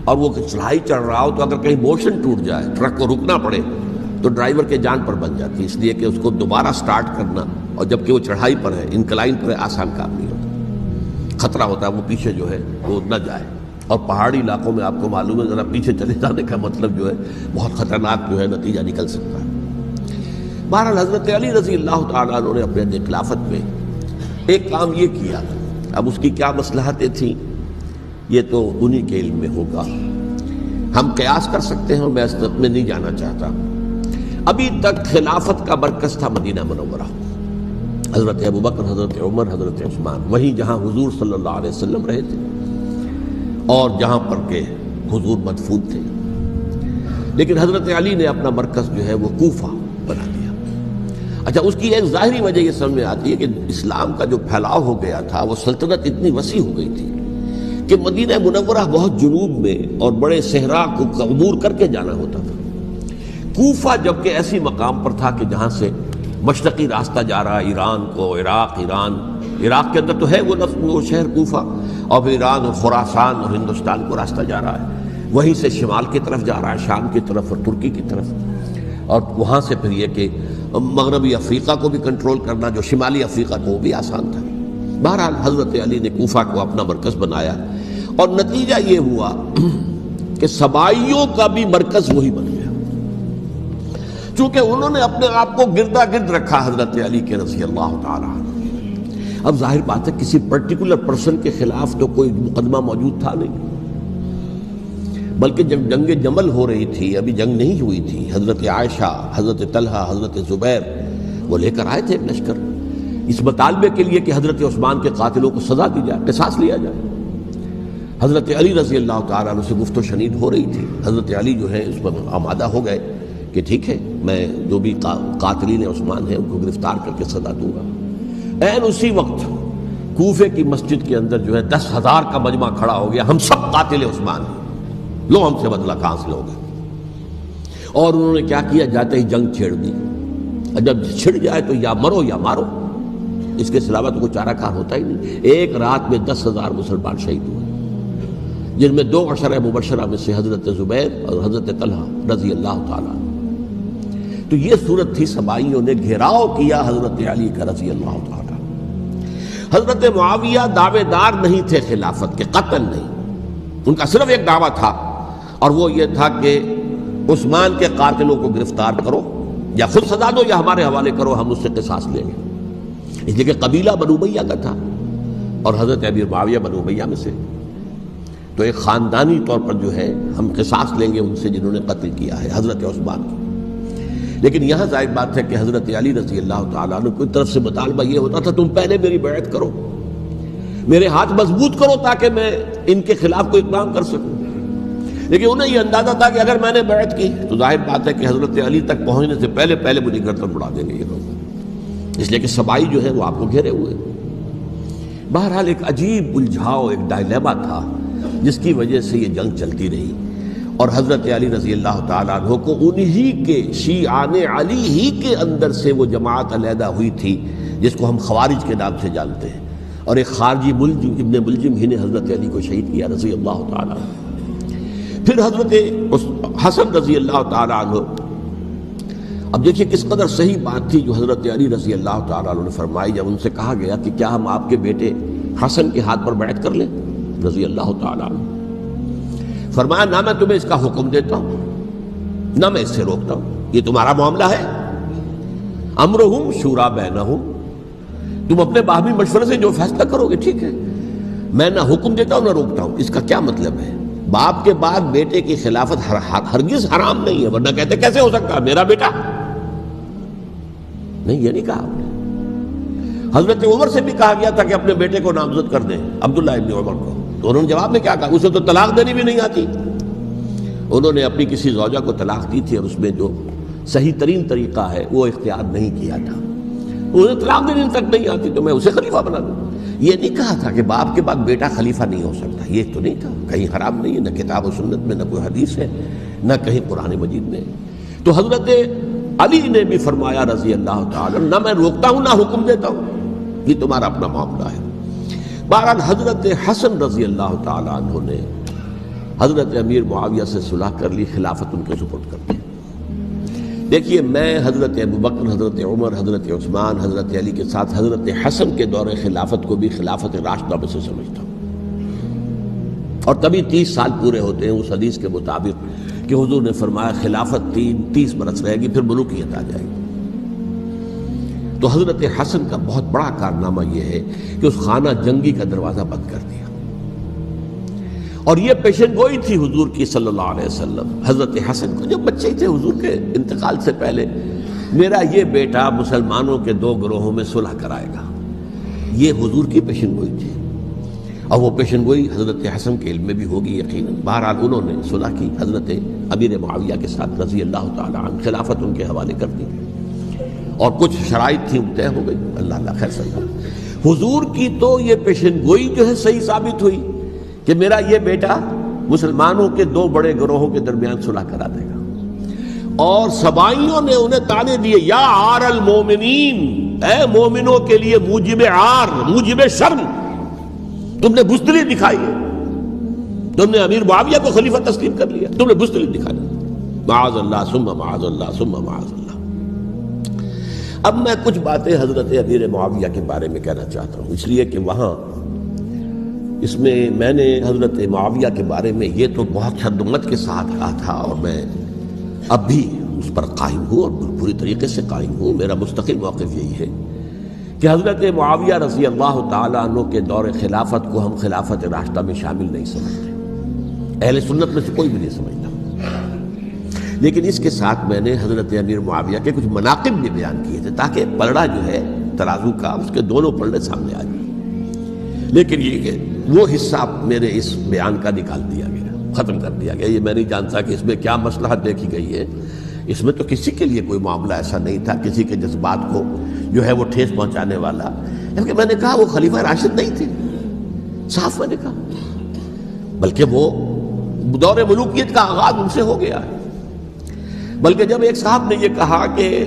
اور وہ چڑھائی چڑھ رہا ہو، تو اگر کہیں موشن ٹوٹ جائے، ٹرک کو رکنا پڑے، تو ڈرائیور کے جان پر بن جاتی ہے، اس لیے کہ اس کو دوبارہ سٹارٹ کرنا، اور جبکہ وہ چڑھائی پر ہے، انکلائن پر ہے، آسان کام نہیں ہوتا، خطرہ ہوتا ہے وہ پیچھے جو ہے وہ نہ جائے۔ اور پہاڑی علاقوں میں آپ کو معلوم ہے ذرا پیچھے چلے جانے کا مطلب جو ہے بہت خطرناک جو ہے نتیجہ نکل سکتا ہے۔ بہرحال حضرت علی رضی اللہ تعالیٰ عنہ نے اپنے خلافت میں ایک کام یہ کیا، اب اس کی کیا مصلحتیں تھیں یہ تو انہی کے علم میں ہوگا، ہم قیاس کر سکتے ہیں، میں اس میں نہیں جانا چاہتا۔ ابھی تک خلافت کا مرکز تھا مدینہ منورہ، حضرت ابوبکر، حضرت عمر، حضرت عثمان، وہیں جہاں حضور صلی اللہ علیہ وسلم رہے تھے اور جہاں پر کہ حضور مدفون تھے۔ لیکن حضرت علی نے اپنا مرکز جو ہے وہ کوفہ بنا دیا۔ اچھا، اس کی ایک ظاہری وجہ یہ سمجھ میں آتی ہے کہ اسلام کا جو پھیلاؤ ہو گیا تھا، وہ سلطنت اتنی وسیع ہو گئی تھی کہ مدینہ منورہ بہت جنوب میں اور بڑے صحرا کو عبور کر کے جانا ہوتا تھا۔ کوفہ جبکہ ایسی مقام پر تھا کہ جہاں سے مشرقی راستہ جا رہا ہے ایران کو، عراق، ایران، عراق کے اندر تو ہے وہ شہر کوفہ، اور پھر ایران اور خراسان اور ہندوستان کو راستہ جا رہا ہے، وہیں سے شمال کی طرف جا رہا ہے، شام کی طرف اور ترکی کی طرف، اور وہاں سے پھر یہ کہ مغربی افریقہ کو بھی کنٹرول کرنا، جو شمالی افریقہ کو وہ بھی آسان تھا۔ بہرحال حضرت علی نے کوفہ کو اپنا مرکز بنایا، اور نتیجہ یہ ہوا کہ سبائیوں کا بھی مرکز وہی بن گیا، چونکہ انہوں نے اپنے آپ کو گردا گرد رکھا حضرت علی کے رضی اللہ تعالیٰ عنہ۔ اب ظاہر بات ہے کسی پرٹیکولر پرسن کے خلاف تو کوئی مقدمہ موجود تھا نہیں، بلکہ جب جنگ جمل ہو رہی تھی، ابھی جنگ نہیں ہوئی تھی، حضرت عائشہ، حضرت طلحہ، حضرت زبیر وہ لے کر آئے تھے ایک لشکر اس مطالبے کے لیے کہ حضرت عثمان کے قاتلوں کو سزا دی جائے، قصاص لیا جائے۔ حضرت علی رضی اللہ تعالیٰ عنہ سے گفت و شنید ہو رہی تھی، حضرت علی جو ہے اس پر آمادہ ہو گئے کہ ٹھیک ہے، میں جو بھی قاتلین عثمان ہیں ان کو گرفتار کر کے سزا دوں گا۔ این اسی وقت کوفے کی مسجد کے اندر جو ہے 10,000 کا مجمع کھڑا ہو گیا، ہم سب قاتل عثمان ہیں، لو ہم سے بدلہ کہاں سے لوگے؟ اور انہوں نے کیا کیا، جاتے ہی جنگ چھیڑ دی، اور جب چھڑ جائے تو یا مرو یا مارو، اس کے علاوہ تو کوئی چارہ کار ہوتا ہی نہیں۔ ایک رات میں 10,000 مسلمان شہید ہوئے، جن میں 2 عشرہ مبشرہ میں سے حضرت زبیر اور حضرت طلحہ رضی اللہ تعالیٰ۔ تو یہ صورت تھی، سبائیوں نے گھیراؤ کیا حضرت علی کا رضی اللہ تعالیٰ۔ حضرت معاویہ دعوے دار نہیں تھے خلافت کے، قطعاً نہیں، ان کا صرف ایک دعویٰ تھا، اور وہ یہ تھا کہ عثمان کے قاتلوں کو گرفتار کرو، یا خود سزا دو یا ہمارے حوالے کرو، ہم اس سے قصاص لیں گے۔ اس لیے کہ قبیلہ بنو امیہ کا تھا، اور حضرت ابی معاویہ بنو امیہ میں سے، تو ایک خاندانی طور پر جو ہے ہم قصاص لیں گے ان سے جنہوں نے قتل کیا ہے حضرت عثمان کو۔ لیکن یہاں ظاہر بات ہے کہ حضرت علی رضی اللہ تعالیٰ عنہ کی طرف سے مطالبہ یہ ہوتا تھا، تم پہلے میری بیعت کرو، میرے ہاتھ مضبوط کرو تاکہ میں ان کے خلاف کوئی اقدام کر سکوں۔ لیکن انہیں یہ اندازہ تھا کہ اگر میں نے بیعت کی تو ظاہر بات ہے کہ حضرت علی تک پہنچنے سے پہلے مجھے گردن اڑا دیں گے یہ لوگ، اس لیے کہ سبائی جو ہے وہ آپ کو گھیرے ہوئے۔ بہرحال ایک عجیب الجھاؤ، ایک ڈائلیما تھا جس کی وجہ سے یہ جنگ چلتی رہی، اور حضرت علی رضی اللہ تعالیٰ عنہ کو انہی کے شیعان علی ہی کے اندر سے وہ جماعت علیحدہ ہوئی تھی جس کو ہم خوارج کے نام سے جانتے ہیں، اور ایک خارجی ملجم ابن ملجم ہی نے حضرت علی کو شہید کیا رضی اللہ تعالیٰ عنہ۔ پھر حضرت حسن رضی اللہ تعالیٰ عنہ، اب دیکھیے کس قدر صحیح بات تھی جو حضرت علی رضی اللہ تعالیٰ عنہ نے فرمائی جب ان سے کہا گیا کہ کیا ہم آپ کے بیٹے حسن کے ہاتھ پر بیعت کر لیں رضی اللہ تعالیٰ عنہ۔ فرمایا نہ میں تمہیں اس کا حکم دیتا ہوں نہ میں اس سے روکتا ہوں، یہ تمہارا معاملہ ہے، امرہم شورا بینہم، تم اپنے باہمی مشورے سے جو فیصلہ کرو گے ٹھیک ہے، میں نہ حکم دیتا ہوں نہ روکتا ہوں۔ اس کا کیا مطلب ہے؟ باپ کے بعد بیٹے کی خلافت ہرگز حرام نہیں ہے، ورنہ کہتے کیسے ہو سکتا میرا بیٹا؟ نہیں، یہ نہیں کہا آپ نے۔ حضرت عمر سے بھی کہا گیا تھا کہ اپنے بیٹے کو نامزد کر دیں، عبداللہ ابن عمر کو، تو انہوں نے جواب میں کیا کہا؟ اسے تو طلاق دینی بھی نہیں آتی۔ انہوں نے اپنی کسی زوجہ کو طلاق دی تھی، اور اس میں جو صحیح ترین طریقہ ہے وہ اختیار نہیں کیا تھا، انہیں طلاق دینے تک نہیں آتی تو میں اسے خلیفہ بنا دوں۔ یہ نہیں کہا تھا کہ باپ کے بعد بیٹا خلیفہ نہیں ہو سکتا، یہ تو نہیں تھا، کہیں حرام نہیں ہے، نہ کتاب و سنت میں، نہ کوئی حدیث ہے، نہ کہیں قرآن مجید میں۔ تو حضرت علی نے بھی فرمایا رضی اللہ تعالیٰ، نہ میں روکتا ہوں نہ حکم دیتا ہوں، یہ تمہارا اپنا معاملہ ہے۔ بہرحال حضرت حسن رضی اللہ تعالیٰ عنہ نے حضرت امیر معاویہ سے صلح کر لی، خلافت ان کے سپرد کر دی۔ دیکھیے میں حضرت ابوبکر، حضرت عمر، حضرت عثمان، حضرت علی کے ساتھ حضرت حسن کے دور خلافت کو بھی خلافت راشدہ میں سے سمجھتا ہوں، اور تبھی 30 سال پورے ہوتے ہیں اس حدیث کے مطابق کہ حضور نے فرمایا خلافت 30 برس رہے گی، پھر ملوکیت آ جائے گی۔ تو حضرت حسن کا بہت بڑا کارنامہ یہ ہے کہ اس خانہ جنگی کا دروازہ بند کر دیا، اور یہ پیشن گوئی تھی حضور کی صلی اللہ علیہ وسلم حضرت حسن کو، جب بچے ہی تھے حضور کے انتقال سے پہلے، میرا یہ بیٹا مسلمانوں کے 2 گروہوں میں صلح کرائے گا، یہ حضور کی پیشن گوئی تھی، اور وہ پیشن گوئی حضرت حسن کے علم میں بھی ہوگی یقیناً۔ بہرحال انہوں نے صلح کی حضرت امیر معاویہ کے ساتھ رضی اللہ تعالیٰ عنہ، خلافت ان کے حوالے کر دی، اور کچھ شرائط تھیں طے ہو گئی، اللہ خیر صلی اللہ۔ حضور کی تو یہ پیشن گوئی جو ہے صحیح ثابت ہوئی کہ میرا یہ بیٹا مسلمانوں کے 2 بڑے گروہوں کے درمیان صلح کرا دے گا، اور سبائیوں نے انہیں تانے دیے، یا عار المومنین، اے مومنوں کے لیے موجب عار، موجب شرم تم نے بزدلی دکھائی ہے، تم نے امیر معاویہ کو خلیفہ تسلیم کر لیا، تم نے بزدلی دکھائی، معاذ اللہ ثم معاذ اللہ ثم معاذ اللہ۔ اب میں کچھ باتیں حضرت امیر معاویہ کے بارے میں کہنا چاہتا ہوں، اس لیے کہ وہاں اس میں میں نے حضرت معاویہ کے بارے میں یہ تو بہت شدت کے ساتھ کہا تھا، اور میں اب بھی اس پر قائم ہوں اور پوری طریقے سے قائم ہوں۔ میرا مستقل موقف یہی ہے کہ حضرت معاویہ رضی اللہ تعالیٰ عنہ کے دور خلافت کو ہم خلافت راشدہ میں شامل نہیں سمجھتے، اہل سنت میں سے کوئی بھی نہیں سمجھتا، لیکن اس کے ساتھ میں نے حضرت امیر معاویہ کے کچھ مناقب بھی بیان کیے تھے تاکہ پلڑا جو ہے ترازو کا اس کے دونوں پلڑے سامنے آ جائیں، لیکن یہ کہ وہ حصہ میرے اس بیان کا نکال دیا گیا، ختم کر دیا گیا۔ یہ میں نہیں جانتا کہ اس میں کیا مصلحت دیکھی گئی ہے، اس میں تو کسی کے لیے کوئی معاملہ ایسا نہیں تھا کسی کے جذبات کو جو ہے وہ ٹھیس پہنچانے والا، کیونکہ میں نے کہا وہ خلیفہ راشد نہیں تھے، صاف میں نے کہا، بلکہ وہ دور ملوکیت کا آغاز ان سے ہو گیا ہے۔ بلکہ جب ایک صاحب نے یہ کہا کہ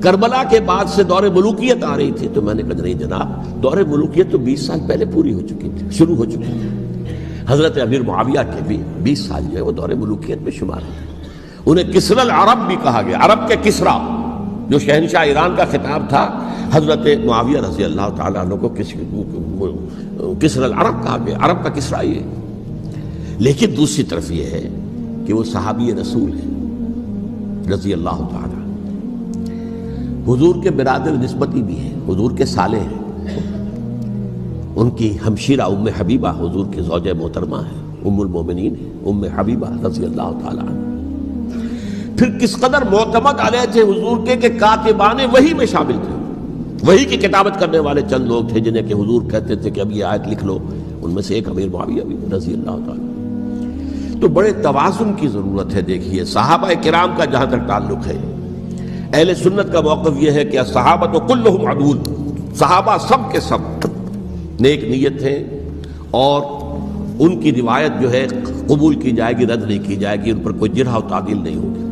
کربلا کے بعد سے دور ملوکیت آ رہی تھی، تو میں نے کہا نہیں جناب، دور ملوکیت تو 20 سال پہلے پوری ہو چکی تھی، شروع ہو چکی تھی۔ حضرت امیر معاویہ کے بھی 20 سال جو ہے وہ دور ملوکیت میں شمار ہیں۔ انہیں کسری العرب بھی کہا گیا، عرب کے کسریٰ، جو شہنشاہ ایران کا خطاب تھا، حضرت معاویہ رضی اللہ تعالیٰ عنہ کو کسری العرب کہا گیا، عرب کا کسریٰ یہ ہے۔ لیکن دوسری طرف یہ ہے کہ وہ صحابی رسول ہیں رضی اللہ تعالیٰ، حضور کے برادر نسبتی بھی ہیں، حضور کے سالے ہیں، ان کی ہمشیرہ ام حبیبہ حضور کی زوجہ محترمہ ہیں، ام المومنین ہیں، ام حبیبہ رضی اللہ تعالیٰ عنہ۔ پھر کس قدر معتمد علیہ تھے حضور کے کہ کاتبان وحی میں شامل تھے، وحی کی کتابت کرنے والے چند لوگ تھے جنہیں کہ حضور کہتے تھے کہ اب یہ آیت لکھ لو، ان میں سے ایک امیر معاویہ بھی رضی اللہ تعالیٰ۔ تو بڑے توازن کی ضرورت ہے۔ دیکھیے صحابہ کرام کا جہاں تک تعلق ہے، اہل سنت کا موقف یہ ہے کہ صحابہ تو کلہم عدول، صحابہ سب کے سب نیک نیت ہیں، اور ان کی روایت جو ہے قبول کی جائے گی، رد نہیں کی جائے گی، ان پر کوئی جرح و تعدیل نہیں ہوگی،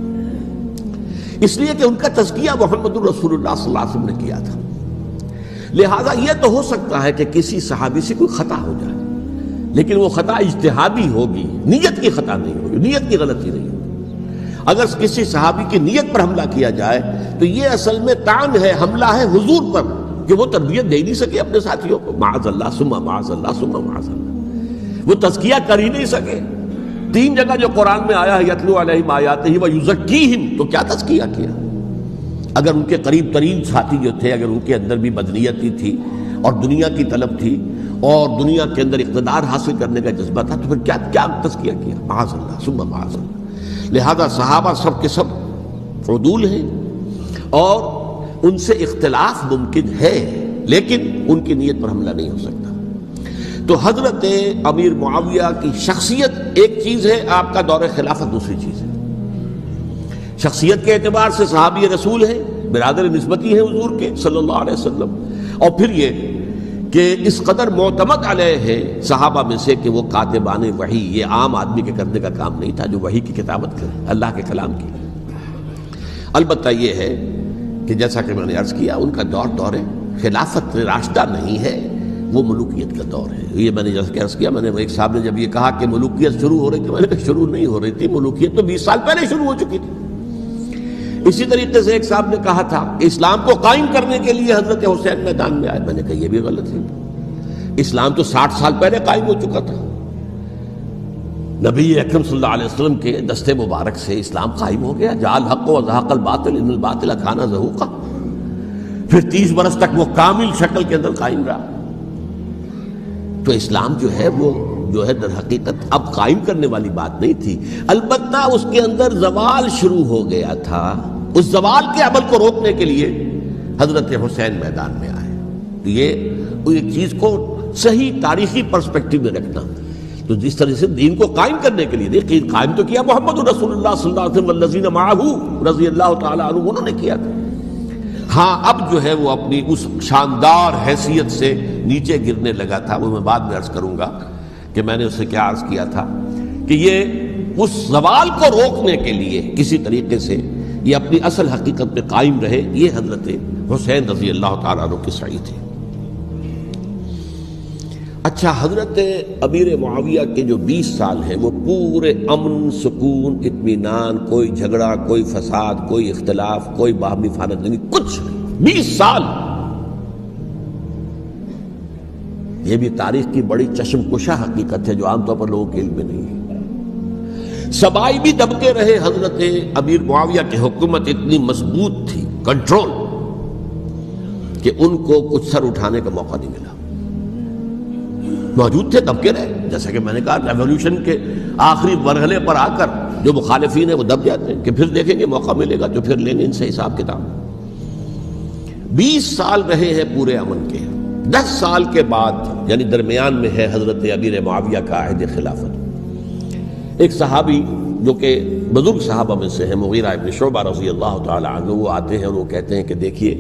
اس لیے کہ ان کا تزکیہ محمد الرسول اللہ صلی اللہ علیہ وسلم نے کیا تھا۔ لہٰذا یہ تو ہو سکتا ہے کہ کسی صحابی سے کوئی خطا ہو جائے، لیکن وہ خطا اجتہادی ہوگی، نیت کی خطا نہیں ہوگی، نیت کی غلطی نہیں ہوگی۔ اگر کسی صحابی کی نیت پر حملہ کیا جائے تو یہ اصل میں طعن ہے، حملہ ہے حضور پر کہ وہ تربیت دے نہیں سکے اپنے ساتھیوں کو، معاذ اللہ ثم معاذ اللہ ثم معاذ اللہ، وہ تزکیہ کر ہی نہیں سکے۔ 3 جگہ جو قرآن میں آیا ہے یتلو علیہم آیاتہ ویزکیہم، تو کیا تزکیہ کیا؟ اگر ان کے قریب ترین ساتھی جو تھے، اگر ان کے اندر بھی بدنیتی تھی اور دنیا کی طلب تھی اور دنیا کے اندر اقتدار حاصل کرنے کا جذبہ تھا، تو پھر کیا تزکیہ کیا؟ معاذ اللہ ثم معاذ اللہ۔ لہذا صحابہ سب کے سب عدول ہیں، اور ان سے اختلاف ممکن ہے، لیکن ان کی نیت پر حملہ نہیں ہو سکتا۔ تو حضرت امیر معاویہ کی شخصیت ایک چیز ہے، آپ کا دور خلافت دوسری چیز ہے۔ شخصیت کے اعتبار سے صحابی رسول ہیں، برادر نسبتی ہیں حضور کے صلی اللہ علیہ وسلم، اور پھر یہ کہ اس قدر معتمد علیہ ہے صحابہ میں سے کہ وہ کاتبان وحی، یہ عام آدمی کے کرنے کا کام نہیں تھا جو وحی کی کتابت کرے، اللہ کے کلام کی۔ البتہ یہ ہے کہ جیسا کہ میں نے عرض کیا، ان کا دور خلافت راشدہ نہیں ہے، وہ ملوکیت کا دور ہے۔ یہ میں نے جیسا کہ عرض کیا، میں نے ایک صاحب نے جب یہ کہا کہ ملوکیت شروع ہو رہی تھی، میں نے کہا شروع نہیں ہو رہی تھی، ملوکیت تو 20 سال پہلے شروع ہو چکی تھی۔ اسی طریقے سے ایک صاحب نے کہا تھا اسلام کو قائم کرنے کے لیے حضرت حسین میدان میں آئے، میں نے کہا یہ بھی غلط ہے، اسلام تو 60 سال پہلے قائم ہو چکا تھا، نبی اکرم صلی اللہ علیہ وسلم کے دست مبارک سے اسلام قائم ہو گیا، جاء الحق وزهق الباطل ان الباطل کان زہوقا، پھر 30 برس تک وہ کامل شکل کے اندر قائم رہا۔ تو اسلام جو ہے وہ جو ہے در حقیقت اب قائم کرنے والی بات نہیں تھی، البتہ اس کے اندر زوال شروع ہو گیا تھا، اس زوال کے عمل کو روکنے کے لیے حضرت حسین میدان میں آئے۔ تو یہ ایک چیز کو صحیح تاریخی پرسپیکٹو میں رکھنا، تو جس طرح سے دین کو قائم کرنے کے لیے دیکھیے قائم تو کیا محمد رسول اللہ صلی اللہ علیہ وسلم والذین معہ رضی اللہ تعالیٰ عنہ، انہوں نے کیا تھا۔ ہاں اب جو ہے وہ اپنی اس شاندار حیثیت سے نیچے گرنے لگا تھا، وہ میں بعد میں عرض کروں گا کہ میں نے اس سے کیا عرض کیا تھا کہ یہ اس زوال کو روکنے کے لیے کسی طریقے سے یہ اپنی اصل حقیقت پہ قائم رہے، یہ حضرت حسین رضی اللہ تعالیٰ عنہ کی سعی تھی۔ اچھا، حضرت امیر معاویہ کے جو 20 سال ہیں وہ پورے امن، سکون، اطمینان، کوئی جھگڑا، کوئی فساد، کوئی اختلاف، کوئی باہمی فانت نہیں، کچھ نہیں، 20 سال۔ یہ بھی تاریخ کی بڑی چشم کشا حقیقت ہے جو عام طور پر لوگوں کے علم میں نہیں ہے۔ سبائی بھی دبکے رہے، حضرت امیر معاویہ کی حکومت اتنی مضبوط تھی، کنٹرول، کہ ان کو کچھ سر اٹھانے کا موقع نہیں ملا۔ موجود تھے، دبکے رہے، جیسا کہ میں نے کہا ریولوشن کے آخری مرحلے پر آ کر جو مخالفین ہیں وہ دب جاتے ہیں کہ پھر دیکھیں گے، موقع ملے گا تو پھر لیں گے ان سے حساب کتاب۔ 20 سال رہے ہیں پورے امن کے۔ 10 سال کے بعد یعنی درمیان میں ہے حضرت امیر معاویہ کا عہد خلافت۔ ایک صحابی جو کہ بزرگ صحابہ میں سے ہیں، مغیرہ ابن شعبہ رضی اللہ تعالی عنہ، وہ آتے ہیں اور وہ کہتے ہیں کہ دیکھیے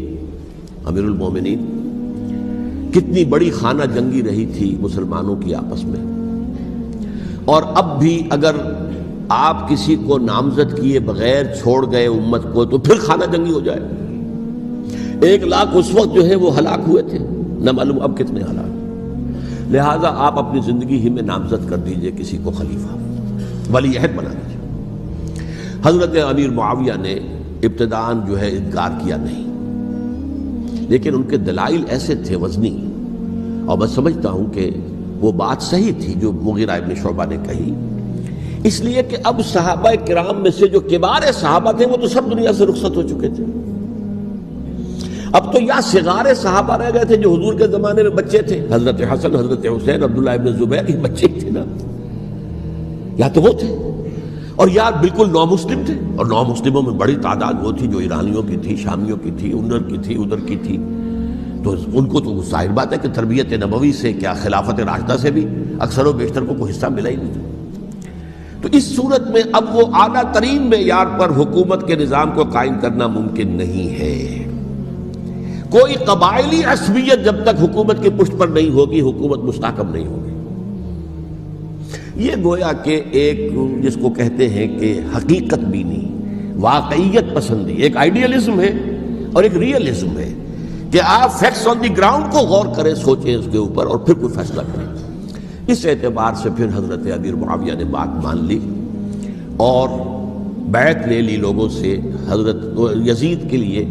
امیر المومنین، کتنی بڑی خانہ جنگی رہی تھی مسلمانوں کی آپس میں، اور اب بھی اگر آپ کسی کو نامزد کیے بغیر چھوڑ گئے امت کو تو پھر خانہ جنگی ہو جائے۔ 1 لاکھ اس وقت جو ہے وہ ہلاک ہوئے تھے، نہ معلوم اب کتنے ہلاک۔ لہٰذا آپ اپنی زندگی ہی میں نامزد کر دیجئے کسی کو خلیفہ، ولی عہد بنا دیجئے۔ حضرت امیر معاویہ نے ابتداءً جو ہے انکار کیا نہیں، لیکن ان کے دلائل ایسے تھے وزنی، اور میں سمجھتا ہوں کہ وہ بات صحیح تھی جو مغیرہ ابن شعبہ نے کہی، اس لیے کہ اب صحابہ کرام میں سے جو کبار صحابہ تھے وہ تو سب دنیا سے رخصت ہو چکے تھے۔ اب تو یا صغار صحابہ رہ گئے تھے جو حضور کے زمانے میں بچے تھے، حضرت حسن، حضرت حسین، عبداللہ ابن زبیر، یہ بچے تھے نا، یا تو وہ تھے، اور یا بالکل نو مسلم تھے، اور نو مسلموں میں بڑی تعداد وہ تھی جو ایرانیوں کی تھی، شامیوں کی تھی، ادھر کی تھی، ادھر کی تھی، تو ان کو تو ظاہر بات ہے کہ تربیت نبوی سے کیا خلافت راشدہ سے بھی اکثر و بیشتر کو کوئی حصہ ملا ہی نہیں تھا۔ تو اس صورت میں اب وہ اعلیٰ ترین معیار پر حکومت کے نظام کو قائم کرنا ممکن نہیں ہے۔ کوئی قبائلی عصبیت جب تک حکومت کی پشت پر نہیں ہوگی، حکومت مستحکم نہیں ہوگی۔ یہ گویا کہ ایک جس کو کہتے ہیں کہ حقیقت بینی، واقعیت پسندی، ایک آئیڈیلزم ہے اور ایک ریئلزم ہے کہ آپ فیکٹس آن دی گراؤنڈ کو غور کریں، سوچیں اس کے اوپر اور پھر کوئی فیصلہ کریں۔ اس اعتبار سے پھر حضرت امیر معاویہ نے بات مان لی اور بیعت لے لی لوگوں سے حضرت یزید کے لیے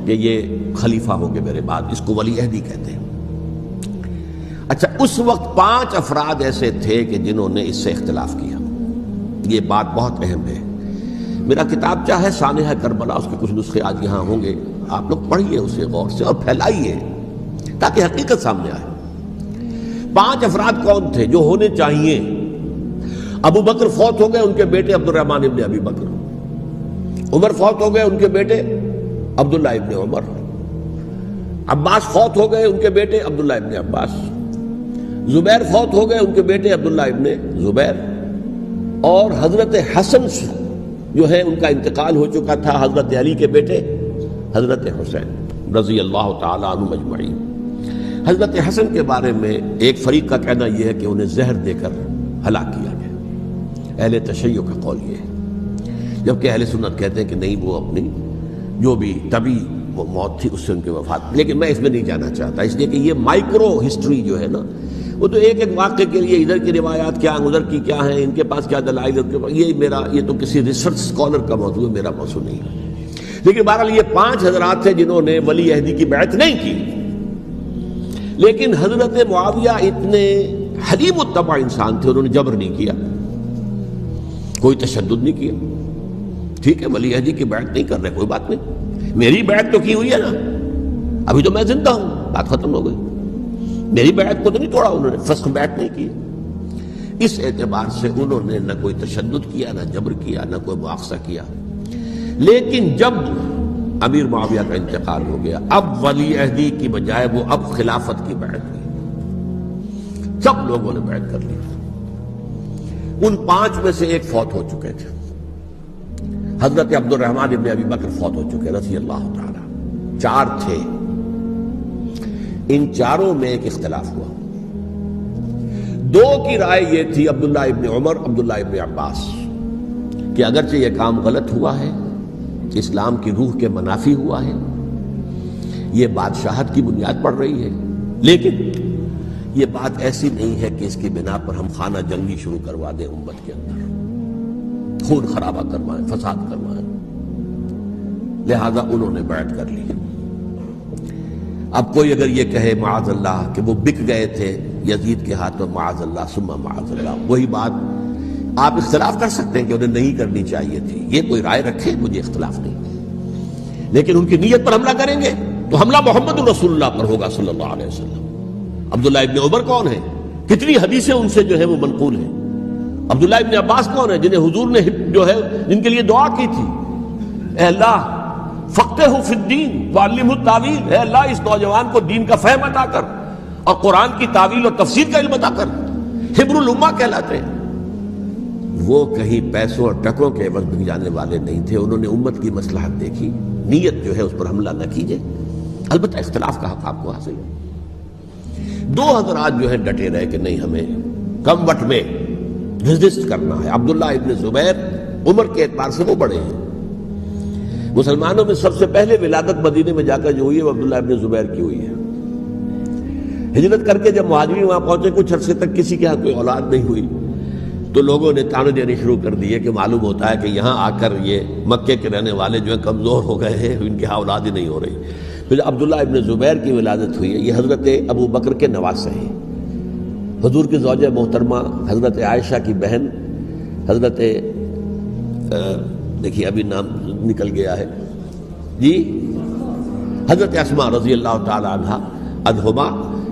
کہ یہ خلیفہ ہوں گے میرے بعد، اس کو ولی عہدی کہتے ہیں۔ اچھا، اس وقت 5 افراد ایسے تھے کہ جنہوں نے اس سے اختلاف کیا۔ یہ بات بہت اہم ہے۔ میرا کتاب چاہے سانحہ کربلا، اس کے کچھ نسخے آج یہاں ہوں گے، آپ لوگ پڑھیے اسے غور سے اور پھیلائیے تاکہ حقیقت سامنے آئے۔ 5 افراد کون تھے جو ہونے چاہیے؟ ابو بکر فوت ہو گئے، ان کے بیٹے عبد الرحمن ابن ابی بکر۔ عمر فوت ہو گئے، ان کے بیٹے عبداللہ ابن عمر۔ عباس فوت ہو گئے، ان کے بیٹے عبداللہ ابن عباس۔ زبیر فوت ہو گئے، ان کے بیٹے عبداللہ ابن زبیر۔ اور حضرت حسن جو ہے ان کا انتقال ہو چکا تھا، حضرت علی کے بیٹے حضرت حسین رضی اللہ تعالی عنہ اجمعین۔ حضرت حسن کے بارے میں ایک فریق کا کہنا یہ ہے کہ انہیں زہر دے کر ہلاک کیا گیا، اہل تشیع کا قول یہ ہے، جبکہ اہل سنت کہتے ہیں کہ نہیں، وہ اپنی جو بھی طبی وہ موت تھی اس سے ان کی وفات۔ لیکن میں اس میں نہیں جانا چاہتا، اس لیے کہ یہ مائکرو ہسٹری جو ہے نا، وہ تو ایک ایک واقعے کے لیے ادھر کی روایات کیا ہیں، ادھر کی کیا ہیں، ان کے پاس کیا دلائل، یہ تو کسی ریسرچ اسکالر کا موضوع ہے، میرا موضوع نہیں ہے۔ لیکن بہرحال یہ 5 حضرات تھے جنہوں نے ولی عہدی کی بیعت نہیں کی، لیکن حضرت معاویہ اتنے حلیم الطبع انسان تھے، انہوں نے جبر نہیں کیا، کوئی تشدد نہیں کیا۔ ٹھیک ہے، ولی عہدی کی بیعت نہیں کر رہے، کوئی بات نہیں، میری بیعت تو کی ہوئی ہے نا، ابھی تو میں زندہ ہوں، بات ختم ہو گئی، میری بیعت کو تو نہیں توڑا انہوں نے، فسخ بیعت نہیں کی۔ اس اعتبار سے انہوں نے نہ کوئی تشدد کیا، نہ جبر کیا، نہ کوئی مواخذہ کیا۔ لیکن جب امیر معاویہ کا انتقال ہو گیا، اب ولی عہدی کی بجائے وہ اب خلافت کی بیعت ہوئی، سب لوگوں نے بیعت کر لی۔ ان 5 میں سے ایک فوت ہو چکے تھے، حضرت عبد الرحمن ابن ابی بکر فوت ہو چکے رضی اللہ تعالی۔ 4 تھے، ان 4 میں ایک اختلاف ہوا۔ 2 کی رائے یہ تھی، عبداللہ ابن عمر، عبداللہ ابن عباس، کہ اگرچہ یہ کام غلط ہوا ہے اسلام کی روح کے منافی ہوا ہے، یہ بادشاہت کی بنیاد پڑ رہی ہے، لیکن یہ بات ایسی نہیں ہے کہ اس کی بنا پر ہم خانہ جنگی شروع کروا دیں امت کے اندر، خون خرابہ کروائیں، فساد کروائیں۔ لہذا انہوں نے بیعت کر لی۔ اب کوئی اگر یہ کہے معاذ اللہ کہ وہ بک گئے تھے یزید کے ہاتھوں، معاذ اللہ ثم معاذ اللہ، وہی بات آپ اختلاف کر سکتے ہیں کہ انہیں نہیں کرنی چاہیے تھی، یہ کوئی رائے رکھے، مجھے اختلاف نہیں، لیکن ان کی نیت پر حملہ کریں گے تو حملہ محمد رسول اللہ پر ہوگا صلی اللہ علیہ وسلم۔ عبداللہ ابن عمر کون ہیں؟ کتنی حدیثیں ان سے جو ہے وہ منقول ہیں۔ عبداللہ ابن عباس کون ہیں؟ جنہیں حضور نے جو ہے جن کے لیے دعا کی تھی، اے اللہ فقہہ فی الدین وعلمہ التاویل، اے اللہ اس نوجوان کو دین کا فہم عطا کر اور قرآن کی تاویل اور تفسیر کا علم عطا کر، حبر الامہ کہلاتے ہیں۔ وہ کہیں پیسوں اور ٹکوں کے عوض بک جانے والے نہیں تھے، انہوں نے امت کی مصلحت دیکھی، نیت جو ہے اس پر حملہ نہ کیجئے، البتہ اختلاف کا حق آپ کو حاصل ہے۔ دو حضرات جو ہے ڈٹے رہے کہ نہیں، ہمیں کم وقت میں ریزسٹ کرنا ہے۔ عبداللہ ابن زبیر عمر کے اعتبار سے وہ بڑے ہیں، مسلمانوں میں سب سے پہلے ولادت مدینے میں جا کر جو ہوئی ہے وہ عبداللہ ابن زبیر کی ہوئی ہے۔ ہجرت کر کے جب مہاجرین وہاں پہنچے، کچھ عرصے تک کسی کے ہاں کوئی اولاد نہیں ہوئی، تو لوگوں نے تانے دینے شروع کر دیے کہ معلوم ہوتا ہے کہ یہاں آ کر یہ مکے کے رہنے والے جو ہیں کمزور ہو گئے ہیں، ان کے ہاں اولاد ہی نہیں ہو رہی۔ پھر عبداللہ ابن زبیر کی ولادت ہوئی ہے، یہ حضرت ابو بکر کے نواسے ہیں، حضور کی زوجہ محترمہ حضرت عائشہ کی بہن، حضرت دیکھیے ابھی نام نکل گیا ہے جی، حضرت اسماء رضی اللہ تعالی عنہا عنہما،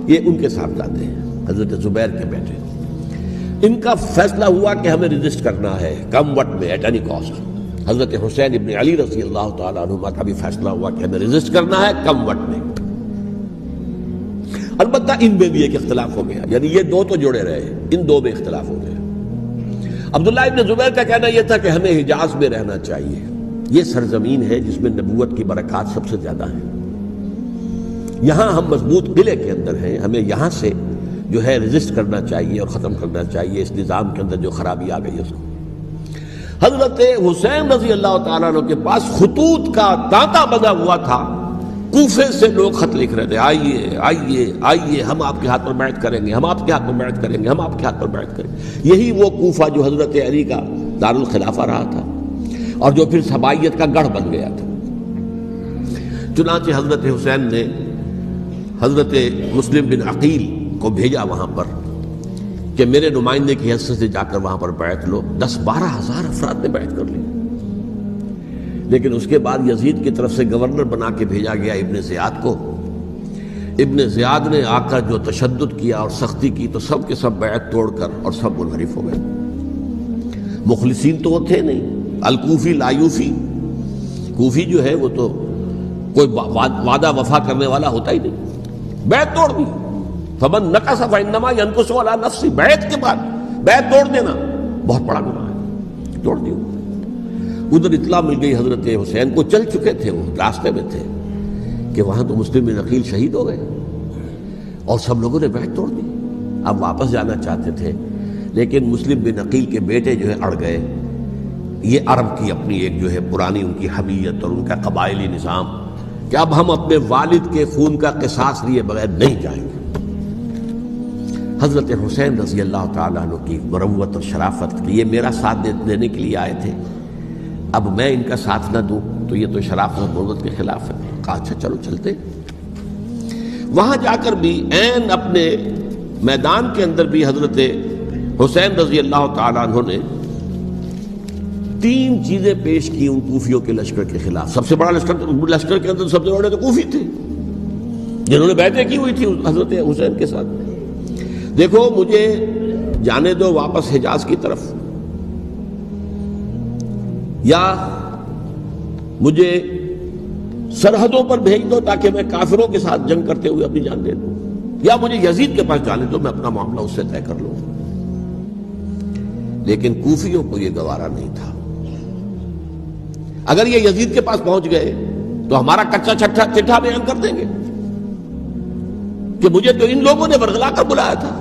یہ ان کے صاحبزادے ہیں، حضرت زبیر کے بیٹے۔ ان کا فیصلہ ہوا کہ ہمیں ریزسٹ کرنا ہے کم وقت میں، ایٹ اینی کاسٹ۔ حضرت حسین ابن علی رضی اللہ تعالی عنہما کا بھی فیصلہ ہوا کہ ہمیں ریزسٹ کرنا ہے کم وقت میں۔ البتہ ان میں بھی ایک اختلاف ہو گیا، یعنی یہ دو تو جڑے رہے، ان دو میں اختلاف ہو گیا۔ عبداللہ ابن زبیر کا کہنا یہ تھا کہ ہمیں حجاز میں رہنا چاہیے، یہ سرزمین ہے جس میں نبوت کی برکات سب سے زیادہ ہیں، یہاں ہم مضبوط قلعے کے اندر ہیں، ہمیں یہاں سے جو ہے ریزسٹ کرنا چاہیے اور ختم کرنا چاہیے اس نظام کے اندر جو خرابی آ گئی اس کو۔ حضرت حسین رضی اللہ تعالیٰ عنہ کے پاس خطوط کا تانتا بنا ہوا تھا، کوفے سے لوگ خط لکھ رہے تھے، آئیے آئیے آئیے، ہم آپ کے ہاتھ پر بیعت کریں گے، ہم آپ کے ہاتھ پر بیعت کریں گے، ہم آپ کے ہاتھ پر بیعت کریں گے۔ یہی وہ کوفہ جو حضرت علی کا دارالخلافہ رہا تھا اور جو پھر سبائیت کا گڑھ بن گیا تھا۔ چنانچہ حضرت حسین نے حضرت مسلم بن عقیل کو بھیجا وہاں پر کہ میرے نمائندے کی حیثیت سے جا کر وہاں پر بیعت لو۔ 10-12 ہزار افراد نے بیعت کر لی، لیکن اس کے بعد یزید کی طرف سے گورنر بنا کے بھیجا گیا ابن زیاد کو۔ ابن زیاد نے آ کر جو تشدد کیا اور سختی کی تو سب کے سب بیعت توڑ کر اور سب منحرف ہو گئے۔ مخلصین تو وہ تھے نہیں، الکوفی لایوفی، کوفی جو ہے وہ تو کوئی وعدہ وفا کرنے والا ہوتا ہی نہیں، بیعت توڑ دی۔ فمن نقص فانما ينقص على نفسه، بیعت کے بعد بیعت توڑ دینا بہت بڑا گناہ ہے، توڑ دی۔ ادھر اطلاع مل گئی حضرت حسین کو، چل چکے تھے وہ، راستے میں تھے کہ وہاں تو مسلم بن عقیل شہید ہو گئے اور سب لوگوں نے بیعت توڑ دی۔ اب واپس جانا چاہتے تھے لیکن مسلم بن عقیل کے بیٹے جو ہے اڑ گئے۔ یہ عرب کی اپنی ایک جو ہے پرانی ان کی حمیت اور ان کا قبائلی نظام کہ اب ہم اپنے والد کے خون کا قصاص لیے بغیر نہیں جائیں گے۔ حضرت حسین رضی اللہ تعالیٰ عنہ کی مروت اور شرافت کے لیے میرا ساتھ دینے کے لیے آئے تھے، اب میں ان کا ساتھ نہ دوں تو یہ تو شرافت اور مروت کے خلاف ہے۔ کہا اچھا چلو چلتے۔ وہاں جا کر بھی عین اپنے میدان کے اندر بھی حضرت حسین رضی اللہ تعالیٰ عنہ نے 3 چیزیں پیش کی ان کوفیوں کے لشکر کے خلاف۔ سب سے بڑا لشکر کے اندر سب سے بڑے تو کوفی تھے جنہوں نے بیعتیں کی ہوئی تھی حضرت حسین کے ساتھ۔ دیکھو مجھے جانے دو واپس حجاز کی طرف، یا مجھے سرحدوں پر بھیج دو تاکہ میں کافروں کے ساتھ جنگ کرتے ہوئے اپنی جان دے دوں، یا مجھے یزید کے پاس جانے دو، میں اپنا معاملہ اس سے طے کر لوں۔ لیکن کوفیوں کو یہ گوارا نہیں تھا۔ اگر یہ یزید کے پاس پہنچ گئے تو ہمارا کچا چٹھا بیان کر دیں گے کہ مجھے تو ان لوگوں نے ورغلا کر بلایا تھا۔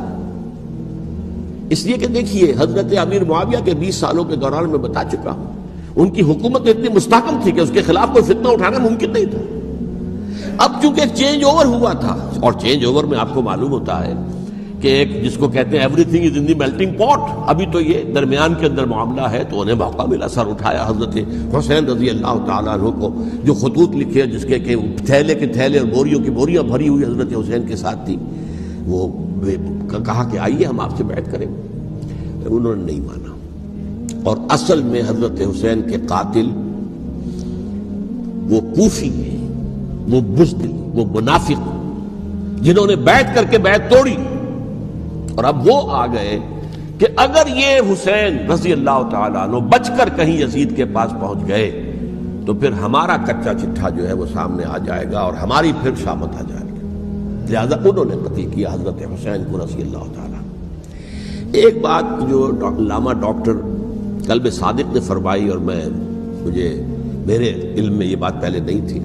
اس لیے کہ دیکھیے حضرت امیر معاویہ کے 20 سالوں کے دوران میں بتا چکا ہوں، ان کی حکومت اتنی مستحکم تھی کہ اس کے خلاف کوئی فتنہ اٹھانا ممکن نہیں تھا. اب چونکہ ایک چینج اوور ہوا تھا، اور چینج اوور میں آپ کو معلوم ہوتا ہے کہ ایک جس کو کہتے ہیں every thing is in the melting پاٹ، ابھی تو یہ درمیان کے اندر معاملہ ہے، تو انہیں موقع ملا، سر اٹھایا حضرت حسین رضی اللہ تعالیٰ عنہ کو، جو خطوط لکھے جس کے کہ تھیلے کے تھیلے اور بوریوں کی بوریاں بھری ہوئی حضرت حسین کے ساتھ تھی، وہ کہا کہ آئیے ہم آپ سے بیعت کریں. انہوں نے نہیں مانا. اور اصل میں حضرت حسین کے قاتل وہ کوفی ہیں، وہ بزدل، وہ منافق، جنہوں نے بیعت کر کے بیعت توڑی. اور اب وہ آ گئے کہ اگر یہ حسین رضی اللہ تعالیٰ عنہ بچ کر کہیں یزید کے پاس پہنچ گئے تو پھر ہمارا کچا چٹھا جو ہے وہ سامنے آ جائے گا اور ہماری پھر شامت آ جائے گی. لہذا انہوں نے قتل کیا حضرت حسین کو رضی اللہ تعالیٰ. ایک بات جو علامہ ڈاکٹر قلب صادق نے فرمائی، اور میرے علم میں یہ بات پہلے نہیں تھی،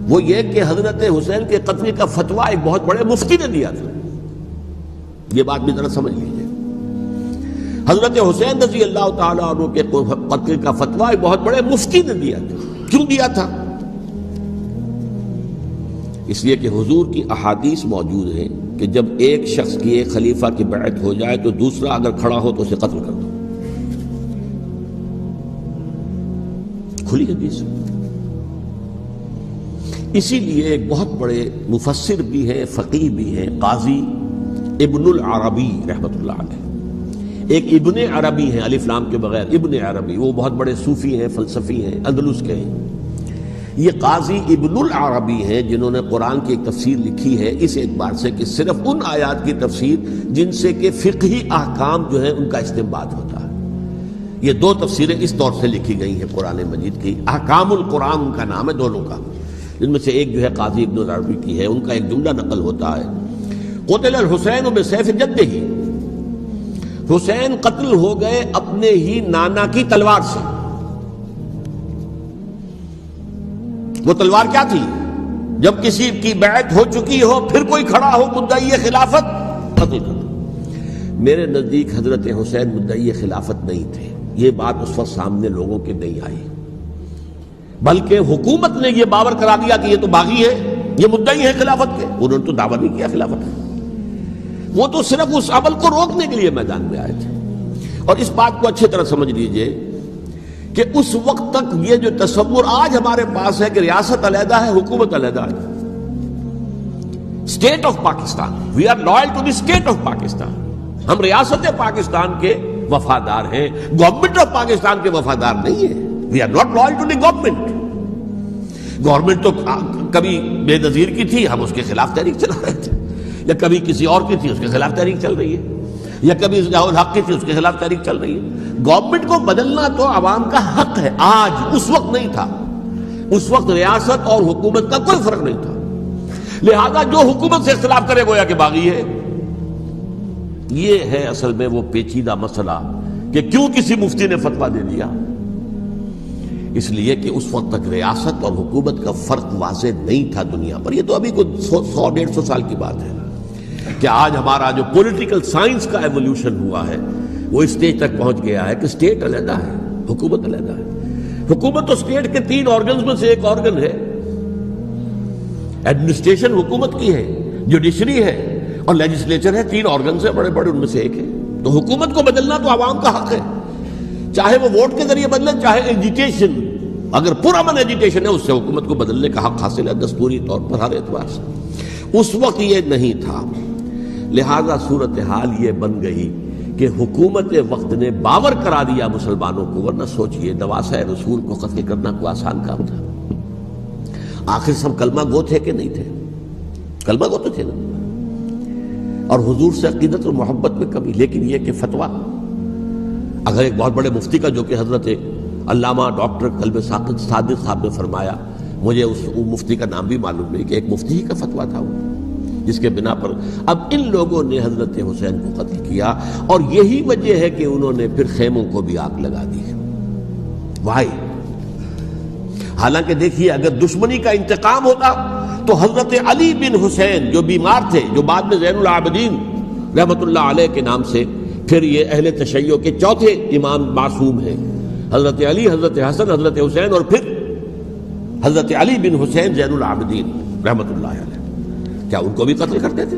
وہ یہ کہ حضرت حسین کے قتل کا فتویٰ ایک بہت بڑے مفتی نے دیا تھا. یہ بات بھی ذرا سمجھ لیجیے. حضرت حسین رضی اللہ تعالیٰ عنہ کے قتل کا فتویٰ ایک بہت بڑے مفتی نے دیا تھا. کیوں دیا تھا؟ اس لیے کہ حضور کی احادیث موجود ہیں کہ جب ایک شخص کی ایک خلیفہ کی بیعت ہو جائے تو دوسرا اگر کھڑا ہو تو اسے قتل کر دو. کھلی حدیث. اسی لیے ایک بہت بڑے مفسر بھی ہیں، فقیہ بھی ہیں، قاضی ابن العربی رحمۃ اللہ علیہ. ایک ابن عربی ہیں الف لام کے بغیر، ابن عربی، وہ بہت بڑے صوفی ہیں، فلسفی ہیں، اندلس کے ہیں. یہ قاضی ابن العربی ہیں جنہوں نے قرآن کی ایک تفسیر لکھی ہے اس اعتبار سے کہ صرف ان آیات کی تفسیر جن سے کہ فقہی احکام جو ہیں ان کا استنباط ہوتا ہے. یہ دو تفسیریں اس طور سے لکھی گئی ہیں قرآن مجید کی. احکام القرآن ان کا نام ہے دونوں کا. ان میں سے ایک جو ہے قاضی ابن العربی کی ہے. ان کا ایک جملہ نقل ہوتا ہے، قتل الحسین بسیف جدہ، حسین قتل ہو گئے اپنے ہی نانا کی تلوار سے. وہ تلوار کیا تھی؟ جب کسی کی بیعت ہو چکی ہو پھر کوئی کھڑا ہو مدعی خلافت، قتل کر دو. میرے نزدیک حضرت حسین مدعی خلافت نہیں تھے. یہ بات اس وقت سامنے لوگوں کے نہیں آئی، بلکہ حکومت نے یہ باور کرا دیا کہ یہ تو باغی ہے، یہ مدعی ہے خلافت کے. انہوں نے تو دعویٰ نہیں کیا خلافت کا، وہ تو صرف اس عمل کو روکنے کے لیے میدان میں آئے تھے. اور اس بات کو اچھی طرح سمجھ لیجئے کہ اس وقت تک یہ جو تصور آج ہمارے پاس ہے کہ ریاست علیحدہ ہے، حکومت علیحدہ ہے. State of Pakistan, we are loyal to the state of Pakistan. ہم ریاست پاکستان کے وفادار ہیں، گورنمنٹ آف پاکستان کے وفادار نہیں ہیں. We are not loyal to the government. Government تو کبھی بے نظیر کی تھی، ہم اس کے خلاف تحریک چلا رہے تھے، یا کبھی کسی اور کی تھی اس کے خلاف تحریک چل رہی ہے، یا کبھی ضیاء الحق کی تھی اس کے خلاف تحریک چل رہی ہے. گورنمنٹ کو بدلنا تو عوام کا حق ہے. آج اس وقت نہیں تھا. اس وقت ریاست اور حکومت کا کوئی فرق نہیں تھا. لہذا جو حکومت سے اختلاف کرے گویا کہ باغی ہے. یہ ہے اصل میں وہ پیچیدہ مسئلہ کہ کیوں کسی مفتی نے فتویٰ دے دیا. اس لیے کہ اس وقت تک ریاست اور حکومت کا فرق واضح نہیں تھا دنیا پر. یہ تو ابھی کوئی 100-150 سال کی بات ہے کہ آج ہمارا جو پولیٹیکل سائنس کا ایولیوشن ہوا ہے وہ اس اسٹیج تک پہنچ گیا ہے کہ اسٹیٹ علیحدہ ہے، حکومت علیحدہ ہے. حکومت تو اسٹیٹ کے 3 آرگنز میں سے ایک آرگن ہے. ایڈمنسٹریشن حکومت کی ہے، جوڈیشری ہے اور لیجسلیچر ہے. 3 آرگنز ہیں بڑے بڑے، ان میں سے ایک ہے. تو حکومت کو بدلنا تو عوام کا حق ہے، چاہے وہ ووٹ کے ذریعے بدلے، چاہے ایجیٹیشن. اگر پرامن ایجیٹیشن ہے اس سے حکومت کو بدلنے کا حق حاصل ہے دستوری طور پر ہر اعتبار سے. اس وقت یہ نہیں تھا. لہذا صورتحال یہ بن گئی کہ حکومت وقت نے باور کرا دیا مسلمانوں کو. ورنہ سوچئے نواسہ رسول کو قتل کرنا کوئی آسان کام تھا؟ آخر سب کلمہ گو تھے کہ نہیں تھے؟ کلمہ گو تو تھے نا، اور حضور سے عقیدت اور محبت میں کمی. لیکن یہ کہ فتویٰ اگر ایک بہت بڑے مفتی کا، جو کہ حضرت علامہ ڈاکٹر قلب صادق صاحب نے فرمایا، مجھے اس مفتی کا نام بھی معلوم نہیں، کہ ایک مفتی ہی کا فتویٰ تھا وہ، جس کے بنا پر اب ان لوگوں نے حضرت حسین کو قتل کیا. اور یہی وجہ ہے کہ انہوں نے پھر خیموں کو بھی آگ لگا دی. وائی؟ حالانکہ دیکھیے اگر دشمنی کا انتقام ہوتا تو حضرت علی بن حسین جو بیمار تھے، جو بعد میں زین العابدین رحمت اللہ علیہ کے نام سے، پھر یہ اہل تشیع کے چوتھے امام معصوم ہیں، حضرت علی، حضرت حسن، حضرت حسین، اور پھر حضرت علی بن حسین زین العابدین رحمت اللہ علیہ، کیا ان کو بھی قتل کرتے تھے؟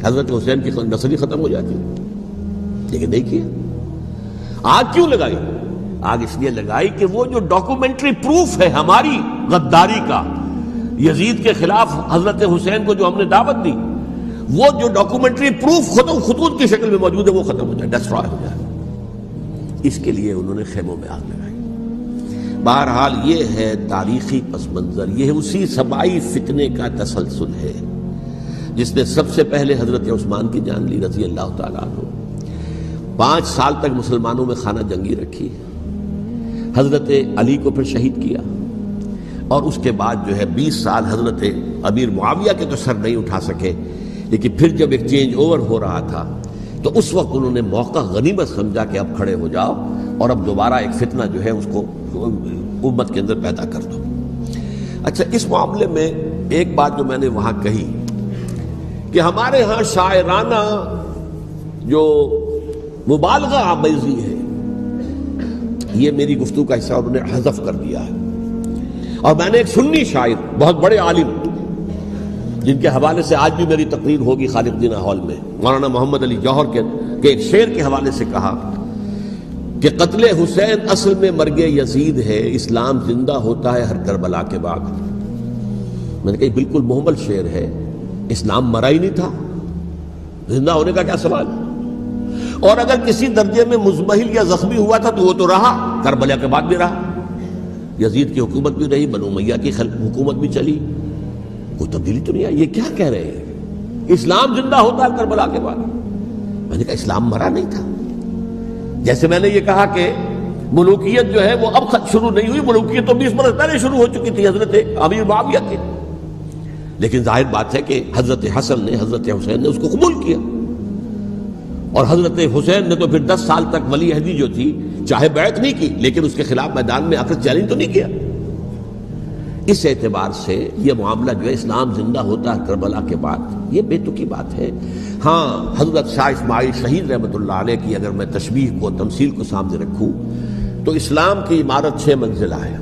حضرت حسین کی نسل ہی ختم ہو جاتی، لیکن نہیں کیا۔ آگ کیوں لگائی؟ آگ اس لیے لگائی کہ وہ جو ڈاکومنٹری پروف ہے ہماری غداری کا یزید کے خلاف حضرت حسین کو جو ہم نے دعوت دی، وہ جو ڈاکومنٹری پروف خطوط کی شکل میں موجود ہے وہ ختم ہو جائے، ڈسٹرائے ہو جائے۔ اس کے لیے انہوں نے خیموں میں آگ لگائی۔ بہرحال یہ ہے تاریخی پس منظر، یہ اسی سبائی فتنے کا تسلسل ہے جس نے سب سے پہلے حضرت عثمان کی جان لی رضی اللہ تعالیٰ عنہ۔ 5 سال تک مسلمانوں میں خانہ جنگی رکھی، حضرت علی کو پھر شہید کیا، اور اس کے بعد جو ہے 20 سال حضرت امیر معاویہ کے تو سر نہیں اٹھا سکے، لیکن پھر جب ایک چینج اوور ہو رہا تھا تو اس وقت انہوں نے موقع غنیمت سمجھا کہ اب کھڑے ہو جاؤ اور اب دوبارہ ایک فتنہ جو ہے اس کو امت کے اندر پیدا کر دو۔ اچھا، اس معاملے میں ایک بات جو میں نے وہاں کہی کہ ہمارے ہاں شاعرانہ جو مبالغہ آمیزی ہے، یہ میری گفتگو کا حصہ انہوں نے حذف کر دیا ہے، اور میں نے ایک سنی شاعر بہت بڑے عالم جن کے حوالے سے آج بھی میری تقریر ہوگی خالق جناح ہال میں، مولانا محمد علی جوہر کے ایک شعر کے حوالے سے کہا کہ قتل حسین اصل میں مرگ یزید ہے، اسلام زندہ ہوتا ہے ہر کربلا کے بعد۔ میں نے کہا بالکل محمل شعر ہے، اسلام مرا ہی نہیں تھا، زندہ ہونے کا کیا سوال؟ اور اگر کسی درجے میں مزمحل یا زخمی ہوا تھا تو وہ تو رہا، کربلا کے بعد بھی رہا، یزید کی حکومت بھی رہی، بنو امیہ کی حکومت بھی چلی، کوئی تبدیلی تو نہیں آئی۔ یہ کیا کہہ رہے ہیں؟ اسلام زندہ ہوتا ہے کربلا کے بعد؟ میں نے کہا اسلام مرا نہیں تھا۔ جیسے میں نے یہ کہا کہ ملوکیت جو ہے وہ اب شروع نہیں ہوئی، ملوکیت تو 20 برس پہلے شروع ہو چکی تھی حضرت امیر معاویہ کے، لیکن ظاہر بات ہے کہ حضرت حسن نے، حضرت حسین نے اس کو قبول کیا، اور حضرت حسین نے تو پھر 10 سال تک ولی عہدی جو تھی چاہے بیعت نہیں کی لیکن اس کے خلاف میدان میں آ کر چیلنج تو نہیں کیا۔ اس اعتبار سے یہ معاملہ جو ہے اسلام زندہ ہوتا ہے کربلا کے بعد، یہ بے تکی بات ہے۔ ہاں، حضرت شاہ اسماعیل شہید رحمۃ اللہ علیہ کی اگر میں تشبیہ کو، تمثیل کو سامنے رکھوں تو اسلام کی عمارت 6 منزلہ ہے،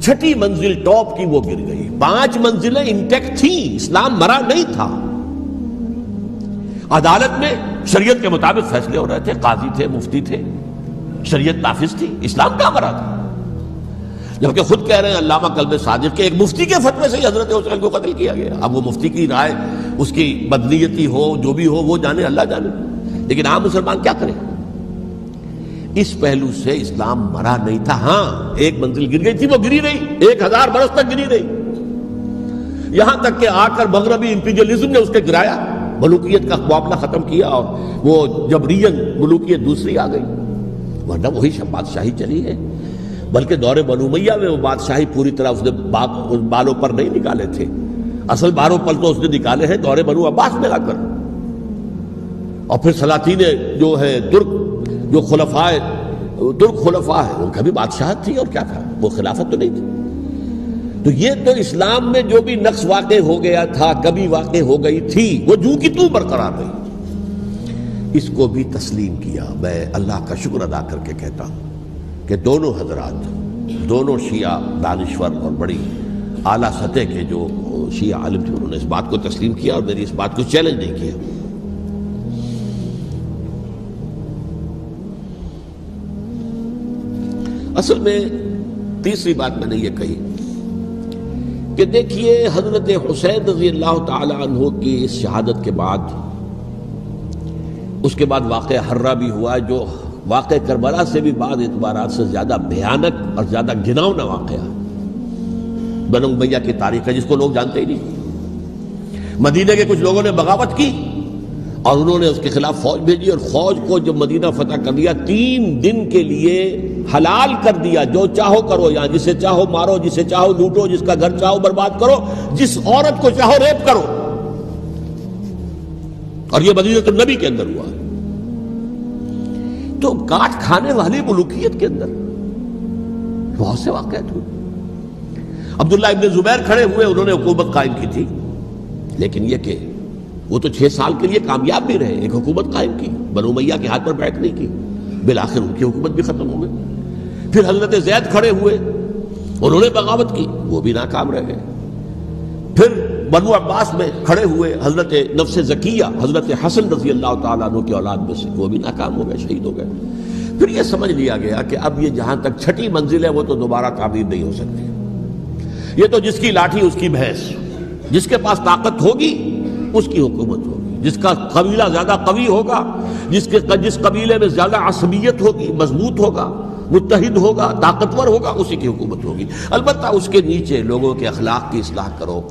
6ٹھی منزل ٹاپ کی وہ گر گئی، 5 منزلیں انٹیکٹ تھیں، اسلام مرا نہیں تھا۔ عدالت میں شریعت کے مطابق فیصلے ہو رہے تھے، قاضی تھے، مفتی تھے، شریعت نافذ تھی، اسلام کیا مرا تھا؟ جبکہ خود کہہ رہے ہیں علامہ کلب صادق کے ایک مفتی کے فتوے سے ہی حضرت حسین کو قتل کیا گیا۔ اب وہ مفتی کی رائے، اس کی بدنیتی ہو، جو بھی ہو، وہ جانے، اللہ جانے، لیکن عام مسلمان کیا کرے؟ اس پہلو سے اسلام مرا نہیں تھا۔ ہاں، ایک منزل گر گئی تھی، وہ گری رہی، 1000 برس تک گری رہی، یہاں تک کہ آ کر مغربی امپیریلزم نے اس کے گرایا، ملوکیت کا معاملہ ختم کیا، اور وہ جبرین ملوکیت دوسری آ گئی، ورنہ وہی بادشاہی چلی ہے۔ بلکہ دور بنو امیہ میں وہ بادشاہی پوری طرح اس نے بالوں پر نہیں نکالے تھے، اصل بالوں پر تو اس نے نکالے ہیں دور بنو عباس میں آ کر، اور پھر سلاطین جو ہے ترک، جو ترک خلفاء ہے، ان کا بھی بادشاہت تھی، اور کیا تھا، وہ خلافت تو نہیں تھی۔ تو یہ تو اسلام میں جو بھی نقص واقع ہو گیا تھا، کبھی واقع ہو گئی تھی، وہ جو کی تو برقرار رہی، اس کو بھی تسلیم کیا۔ میں اللہ کا شکر ادا کر کے کہتا ہوں کہ دونوں حضرات، دونوں شیعہ دانشور اور بڑی اعلیٰ سطح کے جو شیعہ عالم تھے، انہوں نے اس بات کو تسلیم کیا اور میری اس بات کو چیلنج نہیں کیا۔ اصل میں تیسری بات میں نے یہ کہی کہ دیکھیے حضرت حسین رضی اللہ تعالی عنہ کی اس شہادت کے بعد، اس کے بعد واقعہ حرہ بھی ہوا، جو واقع کربلا سے بھی بعض اعتبارات سے زیادہ بھیانک اور زیادہ گھناؤنا واقعہ بنو امیہ کی تاریخ ہے، جس کو لوگ جانتے ہی نہیں۔ مدینہ کے کچھ لوگوں نے بغاوت کی اور انہوں نے اس کے خلاف فوج بھیجی، اور فوج کو جب مدینہ فتح کر دیا، 3 دن کے لیے حلال کر دیا، جو چاہو کرو، یہاں جسے چاہو مارو، جسے چاہو لوٹو، جس کا گھر چاہو برباد کرو، جس عورت کو چاہو ریپ کرو، اور یہ مدینہ النبی کے اندر ہوا۔ تو کاٹ کھانے والی ملوکیت کے اندر بہت سے واقعات ہوئے۔ عبداللہ ابن زبیر کھڑے ہوئے، انہوں نے حکومت قائم کی تھی، لیکن یہ کہ وہ تو 6 سال کے لیے کامیاب بھی رہے، ایک حکومت قائم کی، بنو امیہ کے ہاتھ پر بیعت نہیں کی، بالآخر ان کی حکومت بھی ختم ہو گئی۔ پھر حضرت زید کھڑے ہوئے، انہوں نے بغاوت کی، وہ بھی ناکام رہ گئے۔ پھر بنو عباس میں کھڑے ہوئے حضرت نفس زکیہ حضرت حسن رضی اللہ تعالیٰ عنہ کی اولاد میں سے، وہ بھی ناکام ہو گئے، شہید ہو گئے۔ پھر یہ سمجھ لیا گیا کہ اب یہ جہاں تک چھٹی منزل ہے وہ تو دوبارہ تعمیر نہیں ہو سکتی، یہ تو جس کی لاٹھی اس کی بھینس، جس کے پاس طاقت ہوگی اس کی حکومت ہوگی، جس کا قبیلہ زیادہ قوی ہوگا، جس قبیلے میں زیادہ عصبیت ہوگی، مضبوط ہوگا، متحد ہوگا، طاقتور ہوگا، اسی کی حکومت ہوگی۔ البتہ اس کے نیچے لوگوں کے اخلاق کی اصلاح کرو۔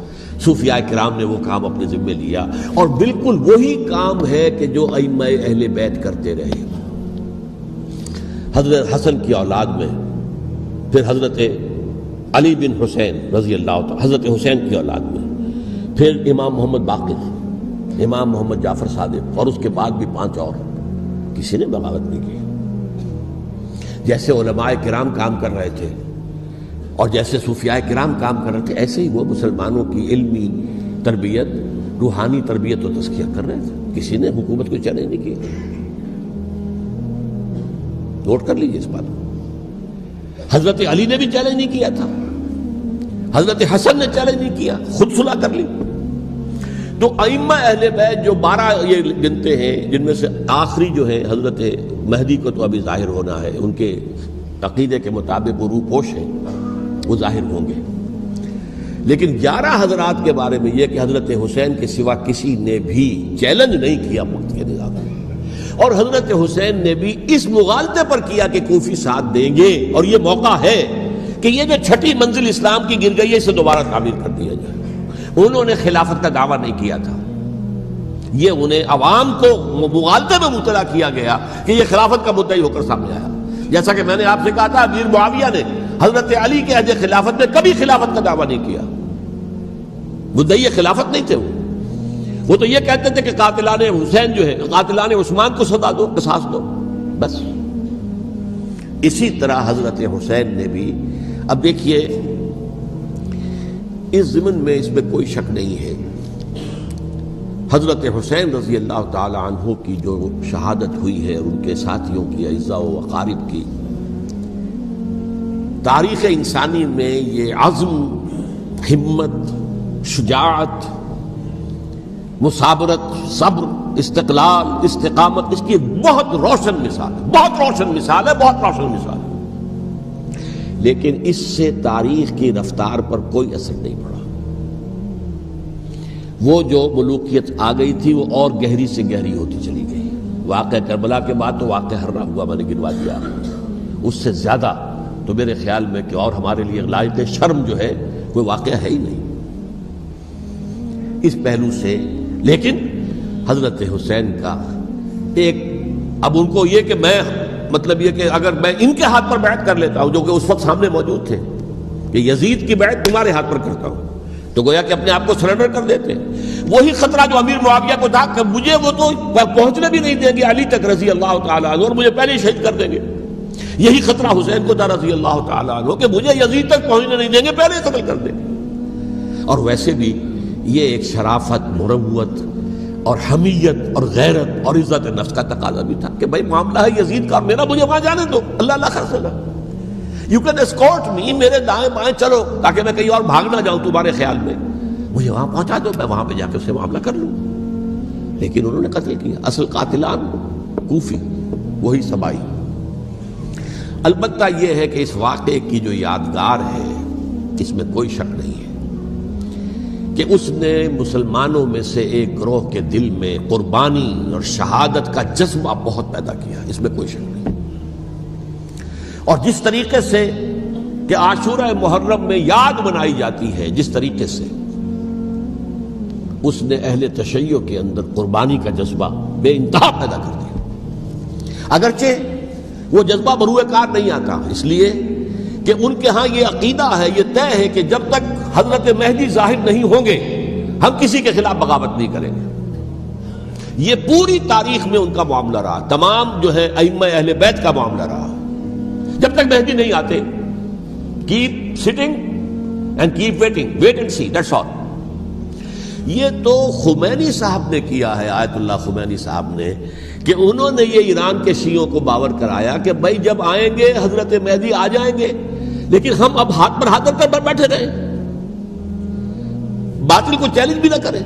صوفیاء کرام نے وہ کام اپنے ذمے لیا، اور بالکل وہی کام ہے کہ جو ائمہ اہل بیت کرتے رہے۔ حضرت حسن کی اولاد میں پھر حضرت علی بن حسین رضی اللہ تعالی، حضرت حسین کی اولاد میں پھر امام محمد باقر، امام محمد جعفر صادق، اور اس کے بعد بھی 5 اور، کسی نے بغاوت نہیں کی۔ جیسے علماء کرام کام کر رہے تھے اور جیسے صوفیاء کرام کام کر رہے تھے، ایسے ہی وہ مسلمانوں کی علمی تربیت، روحانی تربیت و تزکیہ کر رہے تھے، کسی نے حکومت کو چیلنج نہیں کیا۔ نوٹ کر لیجیے اس بات کو۔ حضرت علی نے بھی چیلنج نہیں کیا تھا، حضرت حسن نے چیلنج نہیں کیا، خود صلح کر لی۔ تو ائمہ اہل بیت جو 12 یہ گنتے ہیں، جن میں سے آخری جو ہے حضرت مہدی کو تو ابھی ظاہر ہونا ہے، ان کے عقیدے کے مطابق وہ روح پوش ہیں، وہ ظاہر ہوں گے۔ لیکن 11 حضرات کے بارے میں یہ کہ حضرت حسین کے سوا کسی نے بھی چیلنج نہیں کیا وقت کے نظام میں، اور حضرت حسین نے بھی اس مغالطے پر کیا کہ کوفی ساتھ دیں گے، اور یہ موقع ہے کہ یہ جو چھٹی منزل اسلام کی گر گئی ہے اسے دوبارہ تعمیر کر دیا جائے۔ انہوں نے خلافت کا دعویٰ نہیں کیا تھا، یہ انہیں عوام کو مغالطے میں مبتلا کیا گیا کہ یہ خلافت کا مدعی ہو کر سامنے آیا۔ جیسا کہ میں نے آپ سے کہا تھا، امیر معاویہ نے حضرت علی کے عہد خلافت میں کبھی خلافت کا دعویٰ نہیں کیا، مدعی خلافت نہیں تھے وہ تو یہ کہتے تھے کہ قاتلان حسین جو ہے، قاتلان عثمان کو سزا دو، قصاص دو، بس۔ اسی طرح حضرت حسین نے بھی، اب دیکھیے اس ضمن میں اس میں کوئی شک نہیں ہے، حضرت حسین رضی اللہ تعالی عنہ کی جو شہادت ہوئی ہے، ان کے ساتھیوں کی، اعزاء و اقارب کی، تاریخ انسانی میں یہ عزم، ہمت، شجاعت، مثابرت، صبر، استقلال، استقامت، اس کی بہت روشن مثال ہے، بہت روشن مثال ہے، بہت روشن مثال ہے۔ لیکن اس سے تاریخ کی رفتار پر کوئی اثر نہیں پڑا۔ وہ جو ملوکیت آ گئی تھی وہ اور گہری سے گہری ہوتی چلی گئی۔ واقعہ کربلا کے بعد تو واقعہ ہررا ہوا، میں نے گنوا دیا، اس سے زیادہ تو میرے خیال میں کہ اور ہمارے لیے لائق شرم جو ہے کوئی واقعہ ہے ہی نہیں اس پہلو سے۔ لیکن حضرت حسین کا ایک، اب ان کو یہ کہ میں، مطلب یہ کہ اگر میں ان کے ہاتھ پر بیعت کر لیتا ہوں، جو کہ اس وقت سامنے موجود تھے، کہ یزید کی بیعت تمہارے ہاتھ پر کرتا ہوں، تو گویا کہ اپنے آپ کو سرنڈر کر دیتے۔ وہی خطرہ جو امیر معاویہ کو تھا کہ مجھے وہ تو پہنچنے بھی نہیں دیں گے علی تک رضی اللہ تعالیٰ عنہ، اور مجھے پہلے ہی شہید کر دیں گے۔ یہی خطرہ حسین کو تھا رضی اللہ تعالیٰ عنہ کہ مجھے یزید تک پہنچنے نہیں دیں گے، پہلے ہی قتل کر دیں گے۔ اور ویسے بھی یہ ایک شرافت، مروت اور حمیت اور غیرت اور عزت نفس کا تقاضا بھی تھا کہ بھائی معاملہ ہے یزید کا، میرا مجھے وہاں جانے دو، اللہ اللہ خرچہ، یو کین اسکورٹ می، میرے دائیں بائیں چلو تاکہ میں کہیں اور بھاگ نہ جاؤں تمہارے خیال میں، مجھے وہاں پہنچا دو، میں وہاں پہ جا کے اسے معاملہ کر لوں۔ لیکن انہوں نے قتل کیا، اصل قاتلان کوفی، وہی سبائی۔ البتہ یہ ہے کہ اس واقعے کی جو یادگار ہے اس میں کوئی شک نہیں ہے کہ اس نے مسلمانوں میں سے ایک گروہ کے دل میں قربانی اور شہادت کا جذبہ بہت پیدا کیا، اس میں کوئی شک نہیں۔ اور جس طریقے سے کہ عاشورہ محرم میں یاد منائی جاتی ہے، جس طریقے سے اس نے اہل تشیع کے اندر قربانی کا جذبہ بے انتہا پیدا کر دیا۔ اگرچہ وہ جذبہ بروئے کار نہیں آتا، اس لیے کہ ان کے ہاں یہ عقیدہ ہے، یہ طے ہے کہ جب تک حضرت مہدی ظاہر نہیں ہوں گے ہم کسی کے خلاف بغاوت نہیں کریں گے۔ یہ پوری تاریخ میں ان کا معاملہ رہا، تمام جو ہے ائمہ اہل بیت کا معاملہ رہا۔ جب تک مہدی نہیں آتے، keep sitting and keep waiting, wait and see, that's all. یہ تو خمینی صاحب نے کیا ہے، آیت اللہ خمینی صاحب نے، کہ انہوں نے یہ ایران کے شیعوں کو باور کرایا کہ بھائی جب آئیں گے حضرت مہدی آ جائیں گے، لیکن ہم اب ہاتھ پر ہاتھ رکھ کر بیٹھے رہیں، باطل کو چیلنج بھی نہ کریں،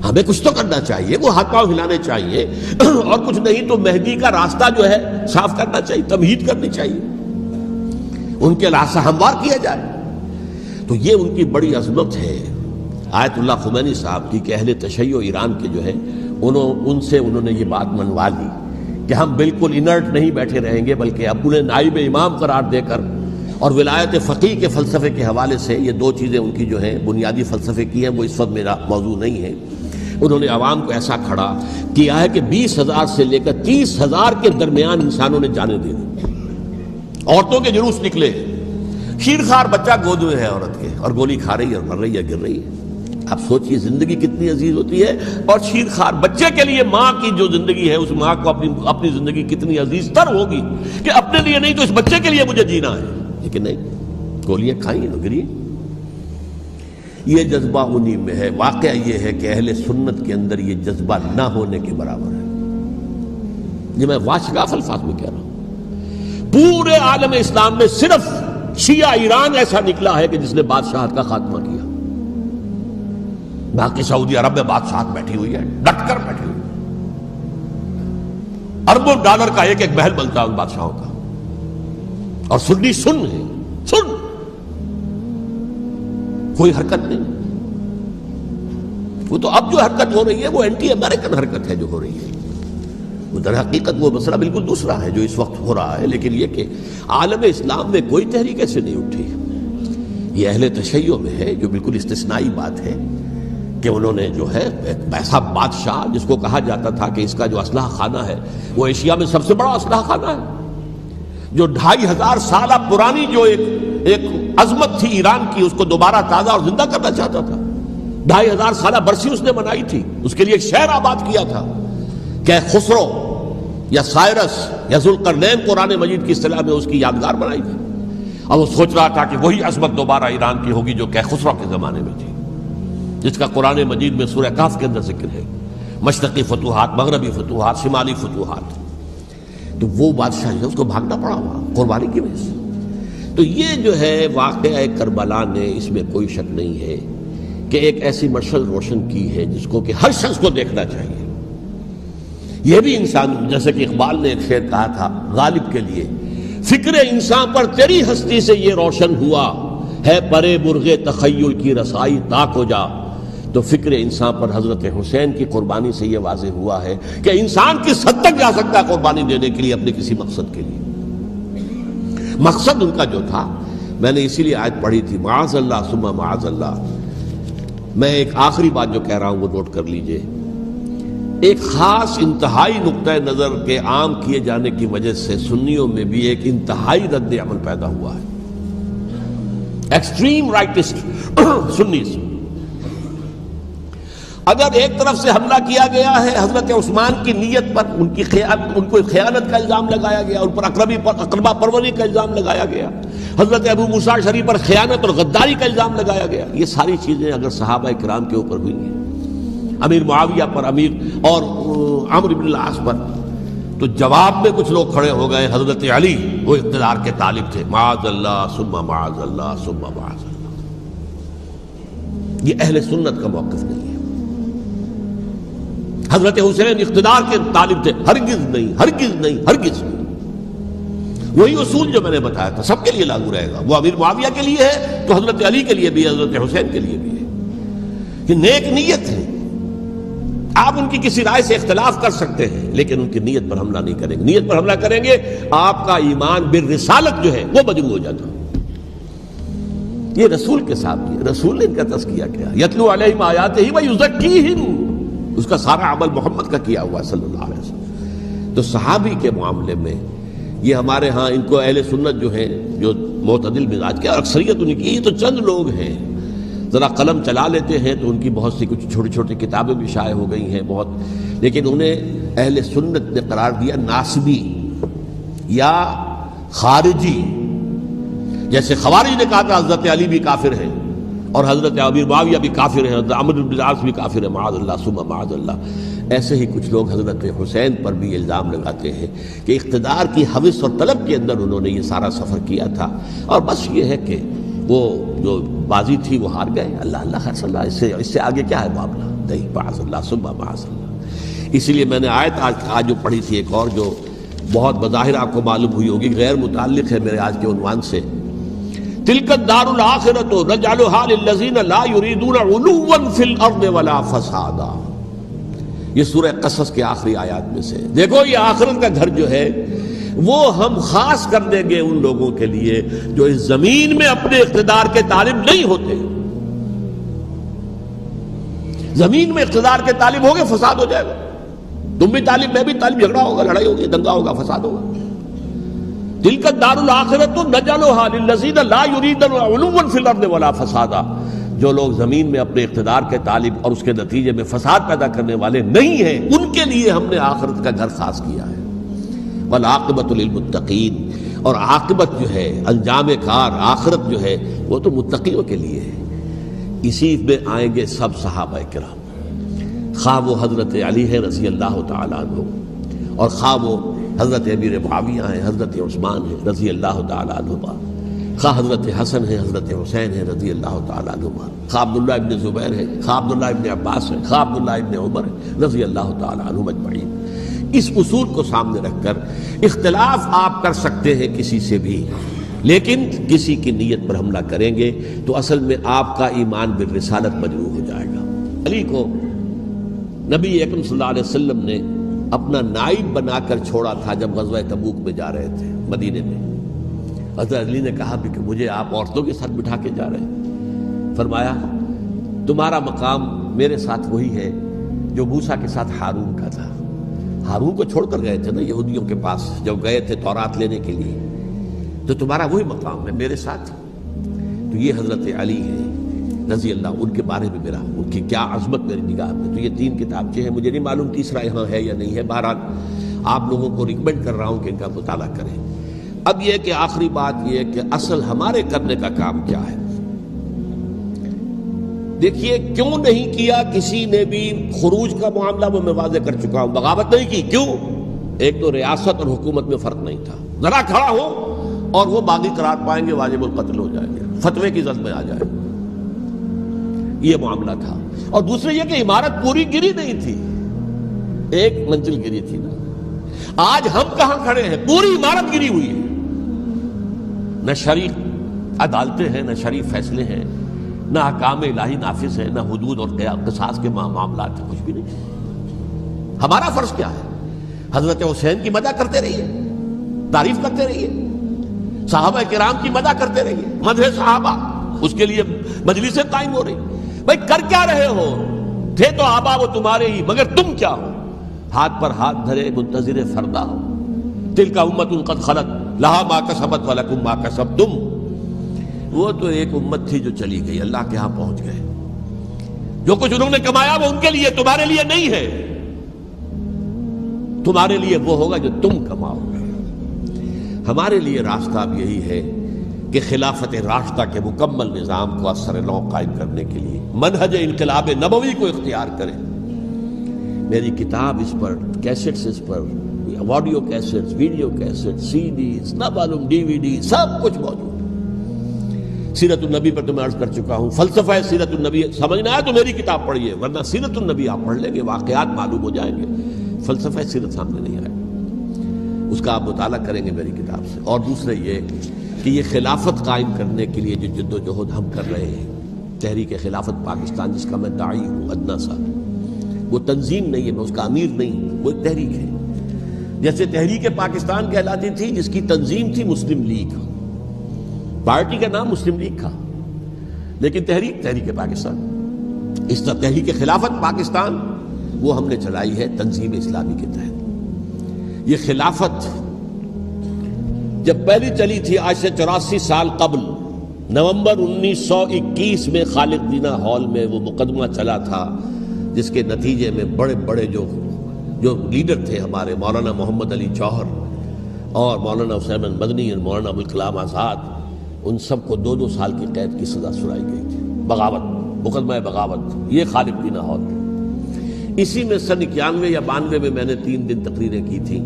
ہمیں کچھ تو کرنا چاہیے، وہ ہاتھ پاؤں ہلانے چاہیے، اور کچھ نہیں تو مہدی کا راستہ جو ہے صاف کرنا چاہیے، تمہید کرنی چاہیے، ان کے راستہ ہموار کیا جائے۔ تو یہ ان کی بڑی عظمت ہے آیت اللہ خمینی صاحب کی، کہ اہل تشیع ایران کے جو ہے ان سے انہوں نے یہ بات منوا لی کہ ہم بالکل انرٹ نہیں بیٹھے رہیں گے، بلکہ اب انہیں نائب امام قرار دے کر اور ولایت فقیہ کے فلسفے کے حوالے سے، یہ دو چیزیں ان کی جو ہیں بنیادی فلسفے کی ہیں، وہ اس وقت میرا موضوع نہیں ہے، انہوں نے عوام کو ایسا کھڑا کیا ہے کہ 20,000 سے لے کر 30,000 کے درمیان انسانوں نے جانیں دے دی، عورتوں کے جلوس نکلے، شیرخوار بچہ گود میں ہے عورت کے، اور گولی کھا رہی ہے اور مر رہی ہے، گر رہی ہے۔ اب سوچئے زندگی کتنی عزیز ہوتی ہے، اور شیرخوار بچے کے لیے ماں کی جو زندگی ہے، اس ماں کو اپنی زندگی کتنی عزیز تر ہوگی کہ اپنے لیے نہیں تو اس بچے کے لیے مجھے جینا ہے، لیکن نہیں، گولیاں کھائیں اور گری۔ یہ جذبہ انہی میں ہے۔ واقعہ یہ ہے کہ اہل سنت کے اندر یہ جذبہ نہ ہونے کے برابر ہے، یہ میں واشگاف الفاظ میں کہہ رہا ہوں۔ پورے عالم اسلام میں صرف شیعہ ایران ایسا نکلا ہے کہ جس نے بادشاہت کا خاتمہ کیا، باقی سعودی عرب میں بادشاہت بیٹھی ہوئی ہے، ڈٹ کر بیٹھی ہوئی، اربوں ڈالر کا ایک ایک محل بنتا ہے ان بادشاہوں کا، اور سنی سن ہے، سن، کوئی حرکت نہیں۔ وہ تو اب جو حرکت ہو رہی ہے وہ اینٹی امریکن حرکت ہے جو ہو رہی ہے، وہ در حقیقت وہ مسئلہ بالکل دوسرا ہے جو اس وقت ہو رہا ہے، لیکن یہ کہ عالم اسلام میں کوئی تحریک ایسے نہیں اٹھی۔ یہ اہل تشیع میں ہے، جو بالکل استثنائی بات ہے کہ انہوں نے جو ہے ایک ایسا بادشاہ جس کو کہا جاتا تھا کہ اس کا جو اسلحہ خانہ ہے وہ ایشیا میں سب سے بڑا اسلحہ خانہ ہے، جو 2500 سالہ پرانی جو ایک عظمت تھی ایران کی، اس کو دوبارہ تازہ اور زندہ کرنا چاہتا تھا۔ 2500 سالہ برسی اس نے منائی تھی، اس کے لیے ایک شہر آباد کیا تھا کہ خسرو یا سائرس یا ذوالقرنین قرآن مجید کی اصطلاح میں اس کی یادگار بنائی تھی، اور وہ سوچ رہا تھا کہ وہی عظمت دوبارہ ایران کی ہوگی جو کہ خسرو کے زمانے میں تھی، جس کا قرآن مجید میں سورہ کہف کے اندر ذکر ہے، مشرقی فتوحات، مغربی فتوحات، شمالی فتوحات۔ تو وہ بادشاہ جو ہے اس کو بھاگنا پڑا ہوا قربانی کی وجہ سے۔ تو یہ جو ہے واقعہ کربلا نے، اس میں کوئی شک نہیں ہے کہ ایک ایسی مشعل روشن کی ہے جس کو کہ ہر شخص کو دیکھنا چاہیے۔ یہ بھی انسان، جیسے کہ اقبال نے ایک شعر کہا تھا غالب کے لیے، فکر انسان پر تیری ہستی سے یہ روشن ہوا ہے، پرے مرغ تخیل کی رسائی تاک ہو جا۔ تو فکر انسان پر حضرت حسین کی قربانی سے یہ واضح ہوا ہے کہ انسان کس حد تک جا سکتا ہے قربانی دینے کے لیے اپنے کسی مقصد کے لیے۔ مقصد ان کا جو تھا، میں نے اسی لیے آیت پڑھی تھی، معاذ اللہ ثم معاذ اللہ۔ میں ایک آخری بات جو کہہ رہا ہوں وہ نوٹ کر لیجئے، ایک خاص انتہائی نقطۂ نظر کے عام کیے جانے کی وجہ سے سنیوں میں بھی ایک انتہائی رد عمل پیدا ہوا ہے، ایکسٹریم رائٹسٹ سنیز۔ اگر ایک طرف سے حملہ کیا گیا ہے حضرت عثمان کی نیت پر، ان کو خیانت کا الزام لگایا گیا، ان پر اقربا پروری کا الزام لگایا گیا، حضرت ابو موسیٰ شریف پر خیانت اور غداری کا الزام لگایا گیا، یہ ساری چیزیں اگر صحابہ کرام کے اوپر ہوئی ہیں، امیر معاویہ پر، امیر اور عمرو بن العاص پر، تو جواب میں کچھ لوگ کھڑے ہو گئے، حضرت علی وہ اقتدار کے طالب تھے، معاذ اللہ ثم معاذ اللہ ثم معاذ اللہ۔ یہ اہل سنت کا موقف نہیں ہے۔ حضرت حسین اقتدار کے طالب تھے، ہرگز نہیں، ہرگز نہیں، ہرگز نہیں۔ وہی اصول جو میں نے بتایا تھا سب کے لیے لاگو رہے گا، وہ امیر معاویہ کے لیے ہے تو حضرت علی کے لیے بھی ہے، حضرت حسین کے لیے بھی ہے۔ کہ نیک نیت ہے، آپ ان کی کسی رائے سے اختلاف کر سکتے ہیں لیکن ان کی نیت پر حملہ نہیں کریں گے۔ نیت پر حملہ کریں گے آپ کا ایمان بالرسالت جو ہے وہ بدبو ہو جاتا۔ یہ رسول کے ساتھ کیا، رسول نے ان کا تزکیہ کیا، یتلو علیہم آیاتہ ویزکیہم، اس کا سارا عمل محمد کا کیا ہوا صلی اللہ علیہ وسلم۔ تو صحابی کے معاملے میں یہ ہمارے ہاں ان کو اہل سنت جو ہیں، جو معتدل مزاج کے، اکثریت ان کی، یہ تو چند لوگ ہیں، ذرا قلم چلا لیتے ہیں تو ان کی بہت سی کچھ چھوٹی چھوٹی کتابیں بھی شائع ہو گئی ہیں بہت، لیکن انہیں اہل سنت نے قرار دیا ناسبی یا خارجی۔ جیسے خوارج نے کہا تھا حضرت علی بھی کافر ہیں، اور حضرت امیر معاویہ بھی کافر ہیں، حضرت عمرو بن العاص بھی کافر ہیں، معاذ اللہ ثم معاذ اللہ۔ ایسے ہی کچھ لوگ حضرت حسین پر بھی الزام لگاتے ہیں کہ اقتدار کی ہوس اور طلب کے اندر انہوں نے یہ سارا سفر کیا تھا، اور بس یہ ہے کہ وہ جو بازی تھی وہ ہار گئے۔ اللہ اللہ خیر صلی اللہ، اس سے آگے کیا ہے معاملہ؟ نہیں، معاذ اللہ ثم معاذ اللہ۔ اسی لیے میں نے آیت آج جو پڑھی تھی ایک اور جو بہت بظاہر آپ کو معلوم ہوئی ہوگی، غیر متعلق ہے میرے آج کے عنوان سے، تلک الدار الآخرۃ نجعلھا للذین لا یریدون علوا فی الارض ولا فسادا۔ یہ سورہ قصص کے آخری آیات میں سے، دیکھو یہ آخرت کا گھر جو ہے وہ ہم خاص کر دیں گے ان لوگوں کے لیے جو اس زمین میں اپنے اقتدار کے طالب نہیں ہوتے۔ زمین میں اقتدار کے طالب ہوگے فساد ہو جائے گا، تم بھی طالب میں بھی طالب، جھگڑا ہوگا، لڑائی ہوگی، دنگا ہوگا، فساد ہوگا۔ تلک الدار الآخرۃ نجعلھا للذین لا یریدون علوا فی الارض ولا فسادا۔ جو لوگ زمین میں اپنے اقتدار کے طالب اور اس کے نتیجے میں فساد پیدا کرنے والے نہیں ہیں، ان کے لیے ہم نے آخرت کا گھر خاص کیا ہے۔ والعاقبۃ للمتقین، اور عاقبت جو ہے، انجام کار، آخرت جو ہے وہ تو متقیوں کے لیے ہے۔ اسی میں آئیں گے سب صحابہ کرام، خواہ وہ حضرت علی ہے رضی اللہ تعالیٰ عنہ، اور خواہ وہ حضرت امیر معاویہ ہیں، حضرت عثمان ہیں رضی اللہ تعالیٰ عنہما، خواہ حضرت حسن ہیں، حضرت حسین ہیں رضی اللہ تعالیٰ عنہما، خواہ عبداللہ ابن زبیر ہے، خواہ عبداللہ ابن عباس ہے، خواہ عبداللہ ابن عمر ہے رضی اللہ تعالیٰ عنہم اجمعین۔ اس اصول کو سامنے رکھ کر اختلاف آپ کر سکتے ہیں کسی سے بھی، لیکن کسی کی نیت پر حملہ کریں گے تو اصل میں آپ کا ایمان بالرسالت مجروح ہو جائے گا۔ علی کو نبی اکرم صلی اللہ علیہ وسلم نے اپنا نائب بنا کر چھوڑا تھا جب غزوہ تبوک میں جا رہے تھے مدینے میں۔ حضرت علی نے کہا بھی کہ مجھے آپ عورتوں کے ساتھ بٹھا کے جا رہے ہیں۔ فرمایا تمہارا مقام میرے ساتھ وہی ہے جو موسیٰ کے ساتھ ہارون کا تھا۔ ہارون کو چھوڑ کر گئے تھے نا یہودیوں کے پاس جب گئے تھے تورات لینے کے لیے، تو تمہارا وہی مقام ہے میرے ساتھ۔ تو یہ حضرت علی ہے رضی اللہ، ان کے بارے میں میرا، ان کی کیا عظمت میری نگاہ میں۔ تو یہ 3 کتابچے ہیں، مجھے نہیں معلوم تیسرا یہاں ہے یا نہیں ہے، بہرحال آپ لوگوں کو ریکمینڈ کر رہا ہوں کہ ان کا مطالعہ کریں۔ اب یہ کہ آخری بات یہ ہے کہ اصل ہمارے کرنے کا کام کیا ہے۔ دیکھیے کیوں نہیں کیا کسی نے بھی خروج کا معاملہ، وہ میں واضح کر چکا ہوں، بغاوت نہیں کی۔ کیوں؟ ایک تو ریاست اور حکومت میں فرق نہیں تھا، ذرا کھڑا ہو اور وہ باغی قرار پائیں گے، واجب القتل ہو جائیں گے، فتوے کی زد میں آ جائے، یہ معاملہ تھا۔ اور دوسرے یہ کہ عمارت پوری گری نہیں تھی، ایک منزل گری تھی نا۔ آج ہم کہاں کھڑے ہیں؟ پوری عمارت گری ہوئی ہے، نہ شرعی عدالتیں ہیں، نہ شرعی فیصلے ہیں، نہ احکام الہی نافذ ہے، نہ حدود اور قصاص کے معاملات ہیں، کچھ بھی نہیں۔ ہمارا فرض کیا ہے؟ حضرت حسین کی مدح کرتے رہیے، تعریف کرتے رہیے، صحابہ کرام کی مدح کرتے رہیے، مدح صحابہ، اس کے لیے مجلسیں قائم ہو رہی۔ بھائی کر کیا رہے ہو؟ تھے تو آبا وہ تمہارے ہی، مگر تم کیا ہو؟ ہاتھ پر ہاتھ دھرے منتظر فردا ہو۔ تلک امۃ قد خلت لہا ما کسبت ولکم ما کسبتم۔ وہ تو ایک امت تھی جو چلی گئی، اللہ کے ہاں پہنچ گئے، جو کچھ انہوں نے کمایا وہ ان کے لیے، تمہارے لیے نہیں ہے۔ تمہارے لیے وہ ہوگا جو تم کماؤ گے۔ ہمارے لیے راستہ اب یہی ہے کہ خلافت راشدہ کے مکمل نظام کو اثر نو قائم کرنے کے لیے منہج انقلاب نبوی کو اختیار کریں۔ میری کتاب اس پر، کیسٹس اس پر، آڈیو کیسٹس، ویڈیو کیسٹ، سی ڈیز، نہ معلوم ڈی وی ڈی، سب کچھ موجود۔ سیرت النبی پر تو میں عرض کر چکا ہوں، فلسفہ سیرت النبی سمجھنا ہے تو میری کتاب پڑھیے، ورنہ سیرت النبی آپ پڑھ لیں گے، واقعات معلوم ہو جائیں گے، فلسفہ سیرت سامنے نہیں آئے، اس کا آپ مطالعہ کریں گے میری کتاب سے۔ اور دوسرے یہ کہ یہ خلافت قائم کرنے کے لیے جو جد و جہد ہم کر رہے ہیں، تحریک خلافت پاکستان جس کا میں داعی ہوں ادنا سا، وہ تنظیم نہیں ہے، میں اس کا امیر نہیں، وہ ایک تحریک ہے۔ جیسے تحریک پاکستان کہلاتی تھی جس کی تنظیم تھی مسلم لیگ، پارٹی کا نام مسلم لیگ تھا، لیکن تحریک پاکستان، اس طرح تحریک خلافت پاکستان وہ ہم نے چلائی ہے تنظیم اسلامی کے تحت۔ یہ خلافت جب پہلی چلی تھی آج سے 84 سال قبل، نومبر 1921 میں خالد دینا ہال میں وہ مقدمہ چلا تھا، جس کے نتیجے میں بڑے بڑے جو لیڈر تھے ہمارے، مولانا محمد علی جوہر اور مولانا حسین مدنی اور مولانا ابوالکلام آزاد، ان سب کو 2 سال کی قید کی سزا سنائی گئی تھی۔ بغاوت، مقدمہ بغاوت، یہ خالد کی لاہور۔ اسی میں سن 91 یا 92 میں نے 3 دن تقریریں کی تھیں،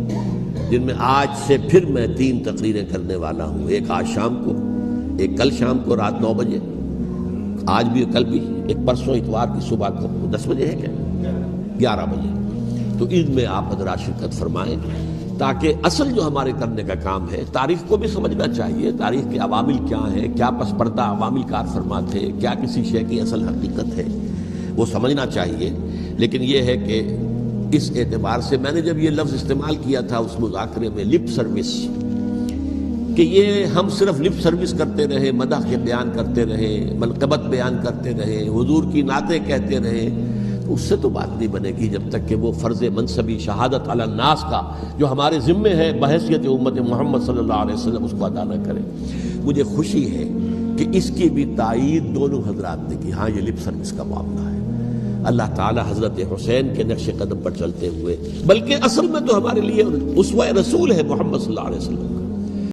جن میں آج سے پھر میں 3 تقریریں کرنے والا ہوں، ایک آج شام کو، ایک کل شام کو رات 9 بجے، آج بھی کل بھی، ایک پرسوں اتوار کی صبح کو 10 بجے ہے کیا 11 بجے۔ تو ان میں آپ حضرات شرکت فرمائیں تاکہ اصل جو ہمارے کرنے کا کام ہے، تاریخ کو بھی سمجھنا چاہیے، تاریخ کے عوامل کیا ہیں، کیا پس پردہ عوامل کار فرماتے ہیں، کیا کسی شے کی اصل حقیقت ہے، وہ سمجھنا چاہیے۔ لیکن یہ ہے کہ اس اعتبار سے میں نے جب یہ لفظ استعمال کیا تھا اس مذاکرے میں، لپ سروس، کہ یہ ہم صرف لپ سروس کرتے رہے، مدح کے بیان کرتے رہے، منقبت بیان کرتے رہے، حضور کی نعتیں کہتے رہے، تو اس سے تو بات نہیں بنے گی جب تک کہ وہ فرض منصبی شہادت علی الناس کا جو ہمارے ذمے ہے بحیثیت امت محمد صلی اللہ علیہ وسلم اس کو ادا نہ کرے۔ مجھے خوشی ہے کہ اس کی بھی تائید دونوں حضرات نے کی، ہاں یہ لپ سروس کا معاملہ ہے۔ اللہ تعالی حضرت حسین کے نقش قدم پر چلتے ہوئے، بلکہ اصل میں تو ہمارے لیے اسوہ رسول ہے محمد صلی اللہ علیہ وسلم۔